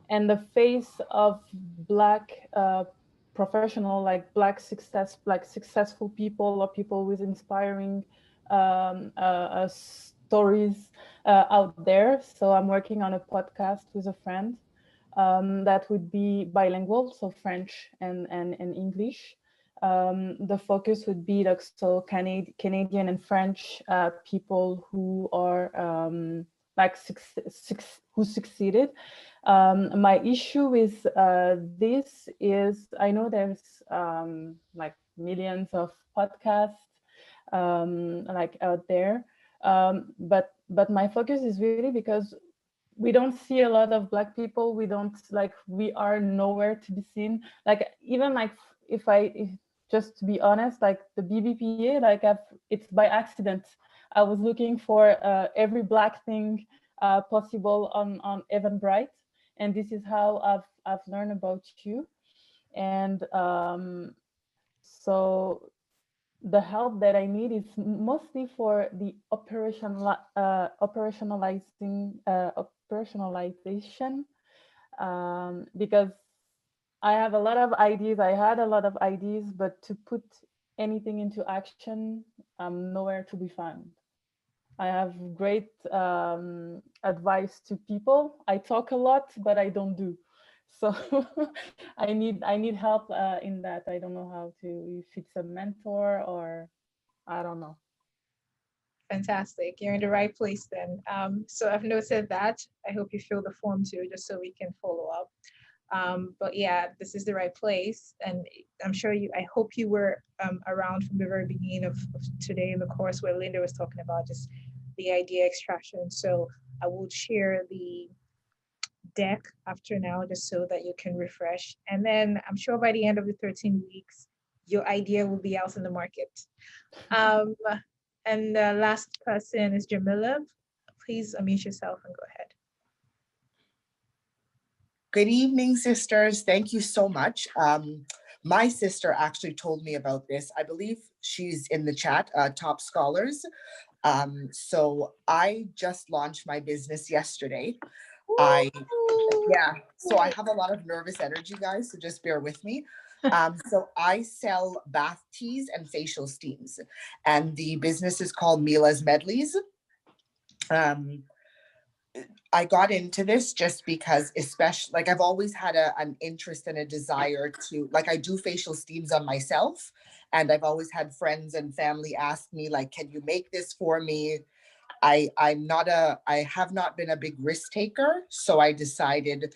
and the face of Black professional, like Black successful people, or people with inspiring stories out there. So I'm working on a podcast with a friend that would be bilingual, so French and English. The focus would be like so Canadian and French people who are like who succeeded. My issue with this is I know there's like millions of podcasts like out there, but my focus is really because we don't see a lot of Black people. We don't like, we are nowhere to be seen. Like even like if just to be honest, like the BBPA, like it's by accident. I was looking for every Black thing possible on Eventbrite, and this is how I've learned about you. And so the help that I need is mostly for the operationalization, because I have a lot of ideas. I had a lot of ideas, but to put anything into action, I'm nowhere to be found. I have great advice to people. I talk a lot, but I don't do. So I need help in that. I don't know how to, if it's a mentor or I don't know. Fantastic. You're in the right place then. So I've noted that. I hope you fill the form too, just so we can follow up. But yeah, this is the right place. And I'm sure I hope you were around from the very beginning of today in the course where Linda was talking about just the idea extraction. So I will share the deck after now, just so that you can refresh. And then I'm sure by the end of the 13 weeks, your idea will be out in the market. And the last person is Jamila. Please unmute yourself and go ahead. Good evening, sisters. Thank you so much. My sister actually told me about this. I believe she's in the chat, Top Scholars. So I just launched my business yesterday. So I have a lot of nervous energy, guys, so just bear with me. So I sell bath teas and facial steams, and the business is called Mila's Medleys. I got into this just because, especially, like I've always had an interest and a desire to, like I do facial steams on myself, and I've always had friends and family ask me like, can you make this for me? I have not been a big risk taker. So I decided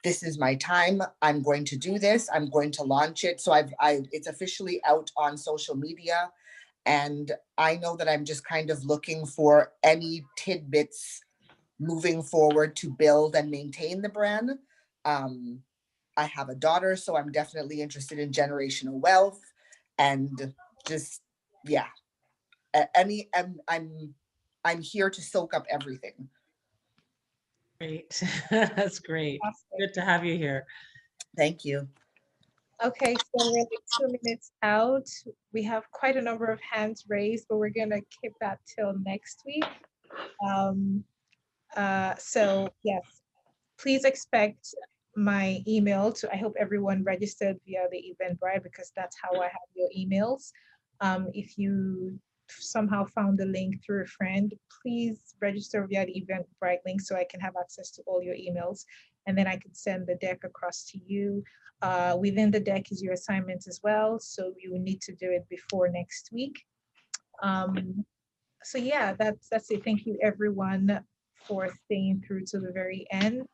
this is my time. I'm going to do this. I'm going to launch it. So it's officially out on social media. And I know that I'm just kind of looking for any tidbits moving forward to build and maintain the brand. I have a daughter, so I'm definitely interested in generational wealth and just, yeah. I'm here to soak up everything. Great. That's great. Good to have you here. Thank you. Okay, so we're like 2 minutes out. We have quite a number of hands raised, but we're gonna keep that till next week. So yes, please expect my email to, I hope everyone registered via the Eventbrite, because that's how I have your emails. If you somehow found the link through a friend, please register via the Eventbrite link so I can have access to all your emails, and then I can send the deck across to you. Within the deck is your assignment as well, so you will need to do it before next week. So yeah, that's it. Thank you everyone for staying through to the very end.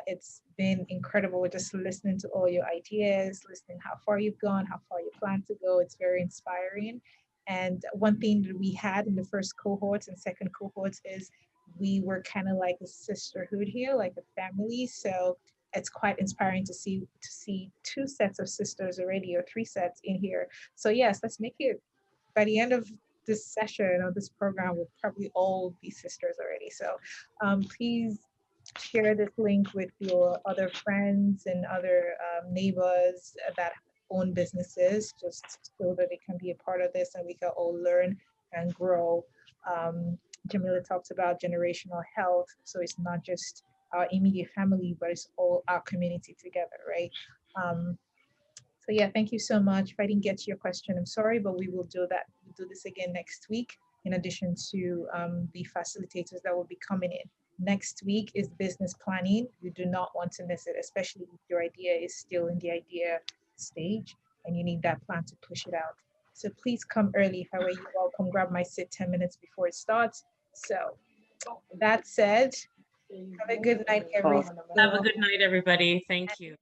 It's been incredible just listening to all your ideas, listening how far you've gone, how far you plan to go. It's very inspiring. And one thing that we had in the first cohort and second cohorts is we were kind of like a sisterhood here, like a family. So it's quite inspiring to see 2 sets of sisters already, or 3 sets in here. So yes, let's make it, by the end of this session or this program, we'll probably all be sisters already. So please share this link with your other friends and other neighbors that own businesses, just so that they can be a part of this and we can all learn and grow. Jamila talked about generational health, so it's not just our immediate family, but it's all our community together, right? So yeah, thank you so much. If I didn't get to your question, I'm sorry, but we will do that. We'll do this again next week, in addition to the facilitators that will be coming in Next week is business planning. You do not want to miss it, especially if your idea is still in the idea stage and you need that plan to push it out. So please come early. If I were you, I'll come grab my seat 10 minutes before it starts. So that said, have a good night, everyone. Have a good night, everybody. Thank you.